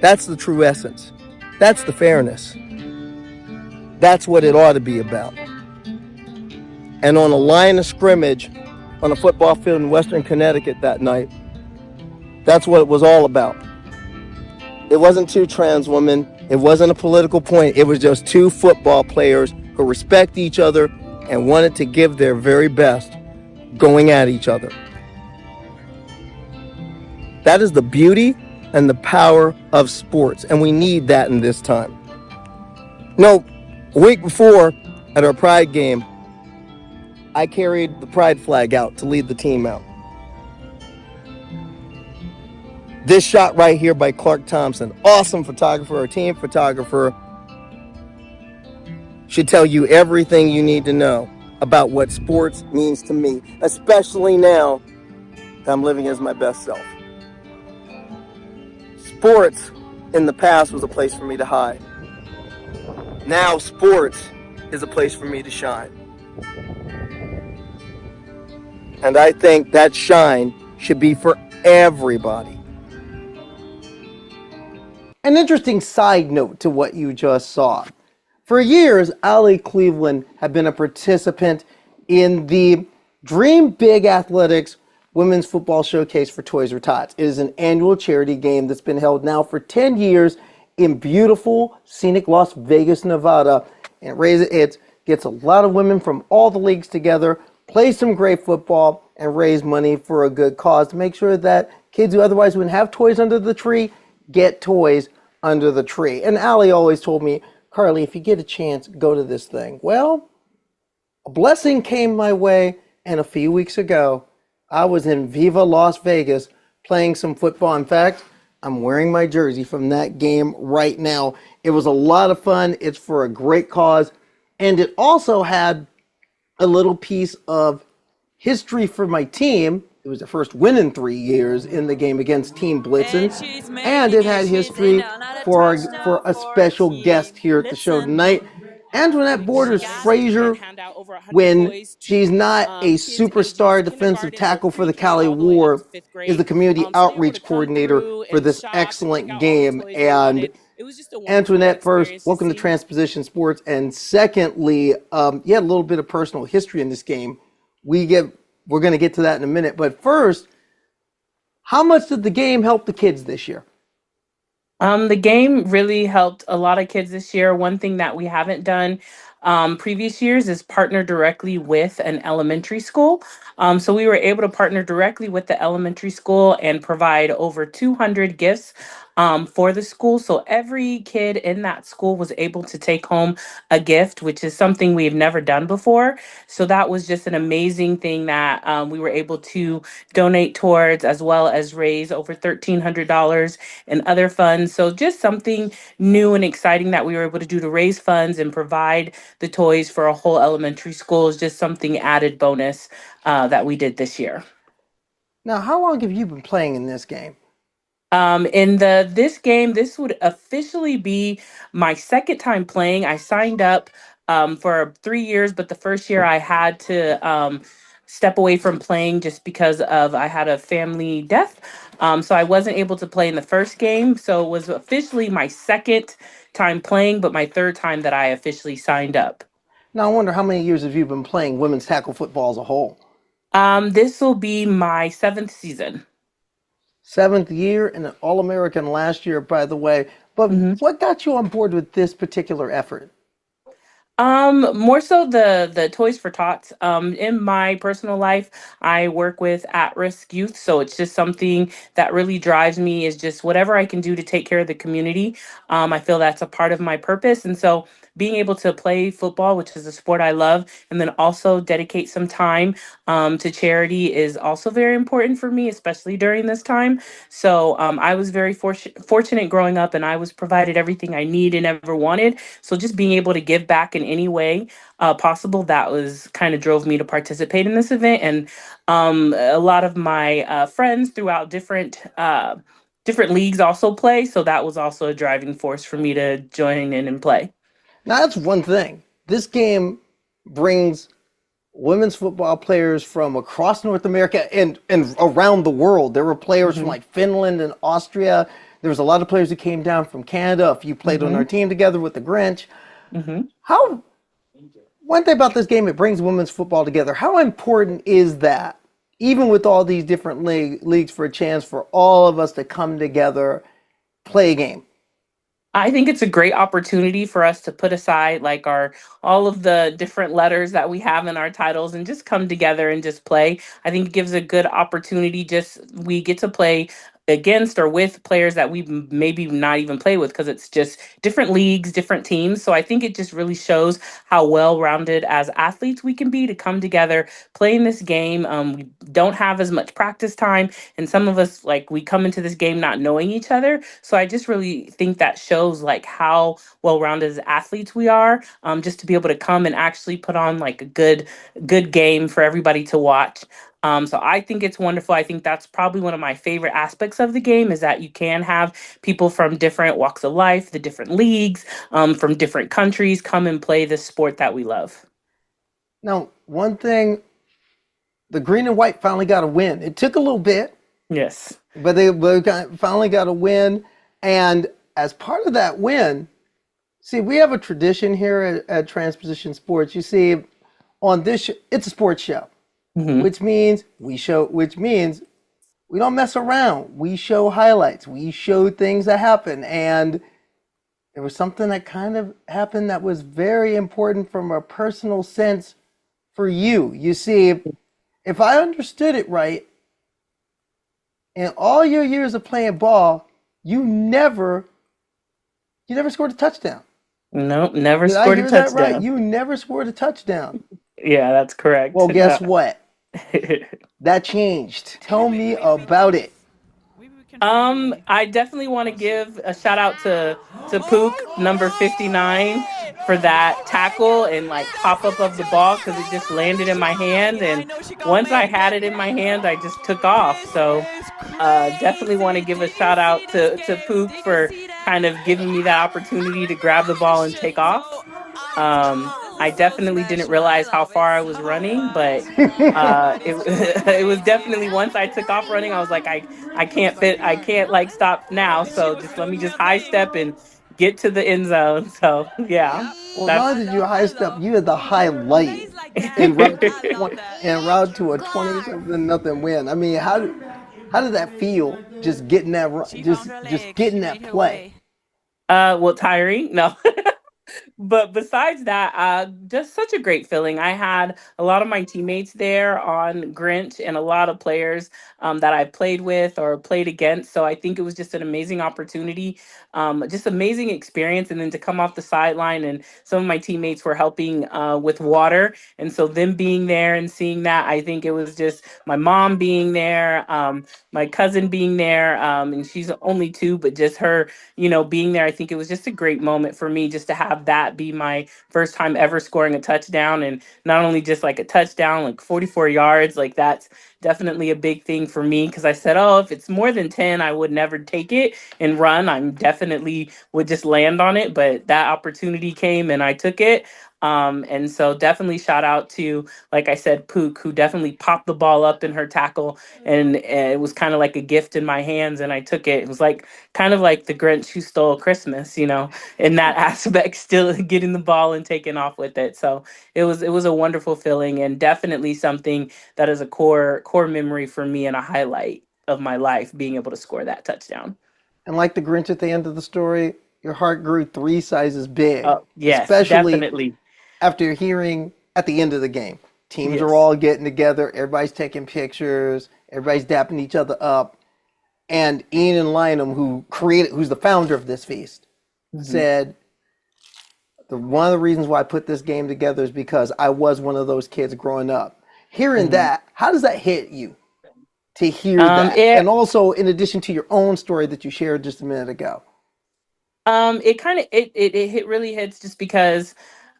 that's the true essence. That's the fairness. That's what it ought to be about. And on a line of scrimmage on a football field in Western Connecticut that night, that's what it was all about. It wasn't two trans women. It wasn't a political point. It was just two football players who respect each other and wanted to give their very best going at each other. That is the beauty and the power of sports, and we need that in this time. A week before at our Pride game, I carried the Pride flag out to lead the team out. This shot right here by Clark Thompson, awesome photographer, our team photographer, should tell you everything you need to know about what sports means to me, especially now that I'm living as my best self. Sports in the past was a place for me to hide. Now sports is a place for me to shine. And I think that shine should be for everybody. An interesting side note to what you just saw. For years, Allie Cleveland had been a participant in the Dream Big Athletics Women's Football Showcase for Toys for Tots. It is an annual charity game that's been held now for 10 years in beautiful, scenic Las Vegas, Nevada. And it gets a lot of women from all the leagues together, play some great football, and raise money for a good cause to make sure that kids who otherwise wouldn't have toys under the tree get toys under the tree. And Allie always told me, Karleigh, if you get a chance, go to this thing. Well, a blessing came my way, and a few weeks ago, I was in Viva, Las Vegas, playing some football. In fact, I'm wearing my jersey from that game right now. It was a lot of fun. It's for a great cause. And it also had a little piece of history for my team. It was the first win in 3 years in the game against Team Blitzen. And it had history for a special guest here at the show tonight. Antoinette Borders-Frazier, when she's not a superstar defensive tackle for the Karleigh Webb, is the community outreach coordinator for this excellent game. And Antoinette, first, welcome to Transpositions Sports. And secondly, you had a little bit of personal history in this game. We're going to get to that in a minute. But first, how much did the game help the kids this year? The game really helped a lot of kids this year. One thing that we haven't done previous years is partner directly with an elementary school. So we were able to partner directly with the elementary school and provide over 200 gifts for the school. So every kid in that school was able to take home a gift, which is something we've never done before. So that was just an amazing thing that we were able to donate towards, as well as raise over $1,300 in other funds. So just something new and exciting that we were able to do to raise funds and provide the toys for a whole elementary school is just something added bonus that we did this year. Now, how long have you been playing in this game? In this game, this would officially be my second time playing. I signed up for 3 years, but the first year I had to step away from playing just because I had a family death. So I wasn't able to play in the first game. So it was officially my second time playing, but my third time that I officially signed up. Now, I wonder, how many years have you been playing women's tackle football as a whole? This will be my 7th season. 7th year, and an All-American last year, by the way. But what got you on board with this particular effort? More so the Toys for Tots. In my personal life, I work with at-risk youth, so it's just something that really drives me, is just whatever I can do to take care of the community. I feel that's a part of my purpose, and so being able to play football, which is a sport I love, and then also dedicate some time to charity is also very important for me, especially during this time. So I was very fortunate growing up, and I was provided everything I need and ever wanted. So just being able to give back in any way possible, that was kind of drove me to participate in this event. And a lot of my friends throughout different leagues also play. So that was also a driving force for me to join in and play. Now, that's one thing. This game brings women's football players from across North America and around the world. There were players from like Finland and Austria. There was a lot of players who came down from Canada. A few played on our team together with the Grinch. One thing about this game, it brings women's football together. How important is that, even with all these different leagues, for a chance for all of us to come together, play a game? I think it's a great opportunity for us to put aside like all of the different letters that we have in our titles and just come together and just play. I think it gives a good opportunity. We get to play against or with players that we maybe not even play with, because it's just different leagues, different teams. So I think it just really shows how well-rounded as athletes we can be to come together, playing this game. We don't have as much practice time, and some of us, like, we come into this game not knowing each other. So I just really think that shows like how well-rounded as athletes we are, just to be able to come and actually put on like a good game for everybody to watch. So I think it's wonderful. I think that's probably one of my favorite aspects of the game, is that you can have people from different walks of life, the different leagues, from different countries come and play this sport that we love. Now, one thing, the green and white finally got a win. It took a little bit. Yes. But they finally got a win. And as part of that win, see, we have a tradition here at Transposition Sports. You see, on this, it's a sports show. Mhm. Which means we don't mess around. We show highlights. We show things that happen. And there was something that kind of happened that was very important from a personal sense for you. You see, if I understood it right, in all your years of playing ball, you never scored a touchdown. Nope, never Did I scored a hear that touchdown. right? You never scored a touchdown. Yeah, that's correct. Well, guess No. what? That changed. Tell me about it. I definitely want to give a shout out to Pook, number 59, for that tackle and like pop up of the ball, because it just landed in my hand, and once I had it in my hand, I just took off. So definitely want to give a shout out to Pook for kind of giving me that opportunity to grab the ball and take off. I definitely didn't realize how far I was running, but it was definitely, once I took off running, I was like, I can't like stop now. So let me just high step and get to the end zone. So yeah. Well, not only did you high step, you had the highlight en route to a 20-something win. I mean, how did that feel? Just getting that just getting that play. Well, tiring? No. But besides that, just such a great feeling. I had a lot of my teammates there on Grinch, and a lot of players that I played with or played against. So I think it was just an amazing opportunity, just amazing experience. And then to come off the sideline, and some of my teammates were helping with water. And so them being there and seeing that, I think it was just my mom being there, my cousin being there, and she's only 2, but just her, being there. I think it was just a great moment for me just to have that be my first time ever scoring a touchdown, and not only just like a touchdown, like 44 yards, like that's definitely a big thing for me, because I said, oh, if it's more than 10, I would never take it and run. I'm definitely would just land on it, but that opportunity came and I took it. And so definitely shout out to, like I said, Pook, who definitely popped the ball up in her tackle, and it was kind of like a gift in my hands, and I took it. It was like kind of like the Grinch who stole Christmas, in that aspect, still getting the ball and taking off with it. So it was a wonderful feeling, and definitely something that is a core memory for me and a highlight of my life, being able to score that touchdown. And like the Grinch at the end of the story, your heart grew 3 sizes big. Yes, especially definitely. After hearing at the end of the game, teams are all getting together, everybody's taking pictures, everybody's dapping each other up. And Ian and Lynham, who's the founder of this feast, said, one of the reasons why I put this game together is because I was one of those kids growing up. Hearing that, how does that hit you to hear that? And also, in addition to your own story that you shared just a minute ago. It kind of it really hits, just because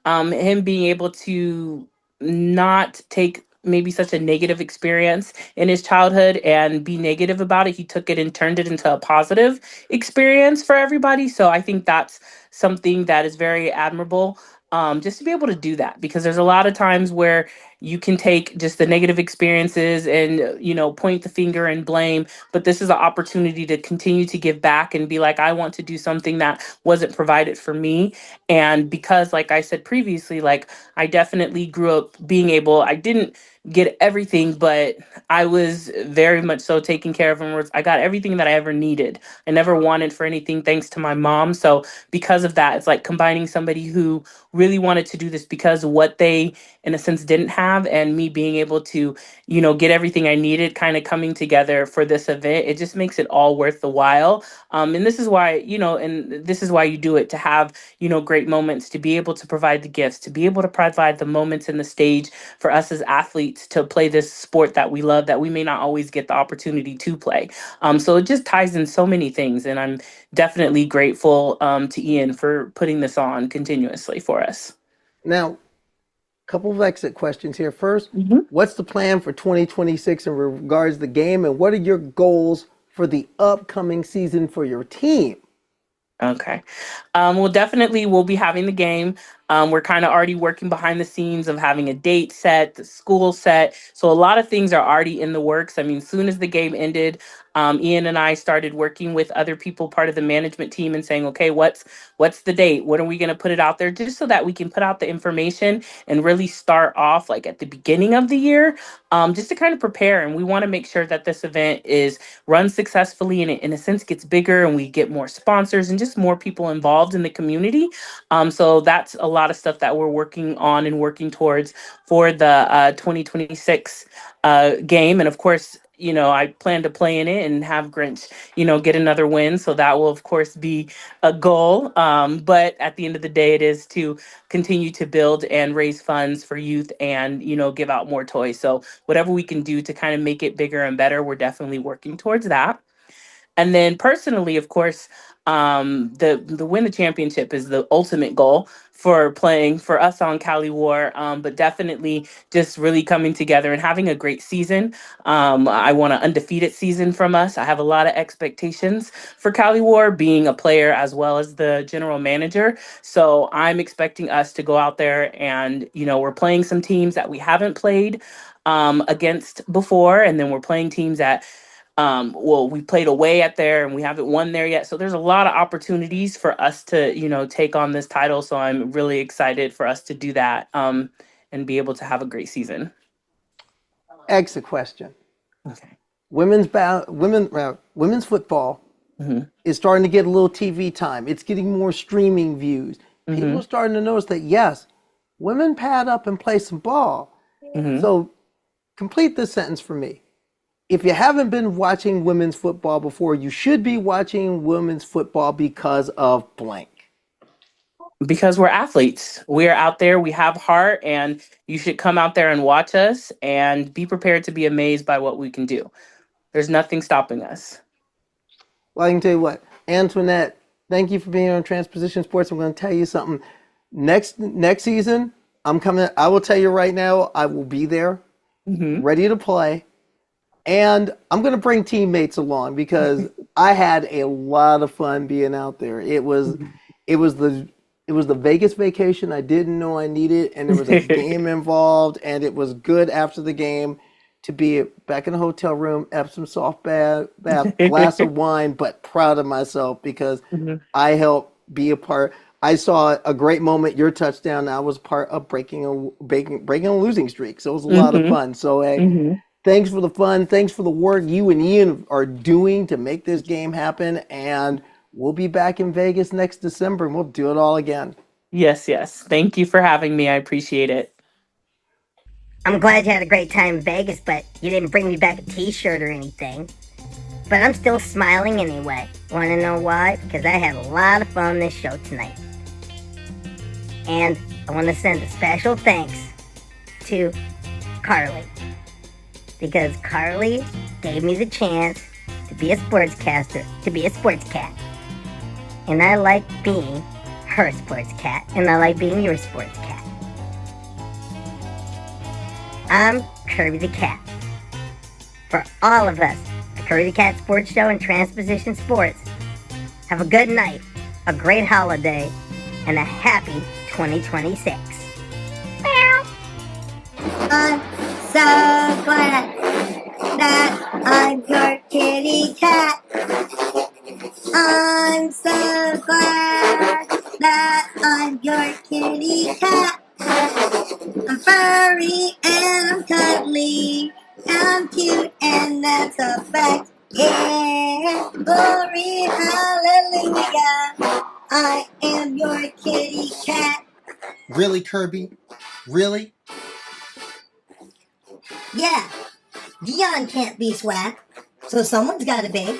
him being able to not take maybe such a negative experience in his childhood and be negative about it. He took it and turned it into a positive experience for everybody. So I think that's something that is very admirable, just to be able to do that, because there's a lot of times where you can take just the negative experiences and, point the finger and blame. But this is an opportunity to continue to give back and be like, I want to do something that wasn't provided for me. And because, like I said previously, like I definitely grew up I didn't get everything, but I was very much so taken care of, and I got everything that I ever needed. I never wanted for anything, thanks to my mom. So because of that, it's like combining somebody who really wanted to do this because what they, in a sense, didn't have have, and me being able to, get everything I needed kind of coming together for this event, it just makes it all worth the while. And this is why, and this is why you do it, to have, great moments, to be able to provide the gifts, to be able to provide the moments in the stage for us as athletes to play this sport that we love, that we may not always get the opportunity to play. So it just ties in so many things. And I'm definitely grateful to Ian for putting this on continuously for us. Now, couple of exit questions here. First, what's the plan for 2026 in regards to the game, and what are your goals for the upcoming season for your team? Okay. Well, definitely we'll be having the game. We're kind of already working behind the scenes of having a date set, the school set. So a lot of things are already in the works. I mean, soon as the game ended, Ian and I started working with other people, part of the management team, and saying, okay, what's the date? When are we going to put it out there? Just so that we can put out the information and really start off like at the beginning of the year, just to kind of prepare. And we want to make sure that this event is run successfully and it, in a sense, gets bigger, and we get more sponsors and just more people involved in the community. So that's a lot of stuff that we're working on and working towards for the 2026 game. And of course, I plan to play in it and have Grinch, get another win. So that will, of course, be a goal. But at the end of the day, it is to continue to build and raise funds for youth and, give out more toys. So whatever we can do to kind of make it bigger and better, we're definitely working towards that. And then personally, of course, the win the championship is the ultimate goal for playing for us on Cali War, but definitely just really coming together and having a great season. I want an undefeated season from us. I have a lot of expectations for Cali War, being a player as well as the general manager. So I'm expecting us to go out there and, we're playing some teams that we haven't played against before, and then we're playing teams that we played away at there and we haven't won there yet. So there's a lot of opportunities for us to, take on this title. So I'm really excited for us to do that and be able to have a great season. Exit question. Okay. Women's football is starting to get a little TV time. It's getting more streaming views. People are starting to notice that, yes, women pad up and play some ball. So complete this sentence for me. If you haven't been watching women's football before, you should be watching women's football because of blank. Because we're athletes. We're out there, we have heart, and you should come out there and watch us and be prepared to be amazed by what we can do. There's nothing stopping us. Well, I can tell you what, Antoinette, thank you for being on Transpositions Sports. I'm going to tell you something. Next season, I'm coming. I will tell you right now, I will be there, ready to play. And I'm going to bring teammates along because I had a lot of fun being out there. It was the Vegas vacation I didn't know I needed, and there was a game involved, and it was good after the game to be back in the hotel room, have some soft bath, glass of wine, but proud of myself because I helped be a part. I saw a great moment, your touchdown. I was part of breaking a losing streak, so it was a lot of fun. So thanks for the fun. Thanks for the work you and Ian are doing to make this game happen. And we'll be back in Vegas next December, and we'll do it all again. Yes. Thank you for having me. I appreciate it. I'm glad you had a great time in Vegas, but you didn't bring me back a t-shirt or anything. But I'm still smiling anyway. Want to know why? Because I had a lot of fun on this show tonight. And I want to send a special thanks to Karleigh. Because Karleigh gave me the chance to be a sportscaster, to be a sports cat. And I like being her sports cat, and I like being your sports cat. I'm Kirby the Cat. For all of us at Kirby the Cat Sports Show and Transpositions Sports, have a good night, a great holiday, and a happy 2026. I'm so glad that I'm your kitty cat. I'm so glad that I'm your kitty cat. I'm furry and I'm cuddly and I'm cute and that's a fact. Yeah, glory, hallelujah. I am your kitty cat. Really, Kirby? Really? Yeah, Dion can't be swag, so someone's gotta be.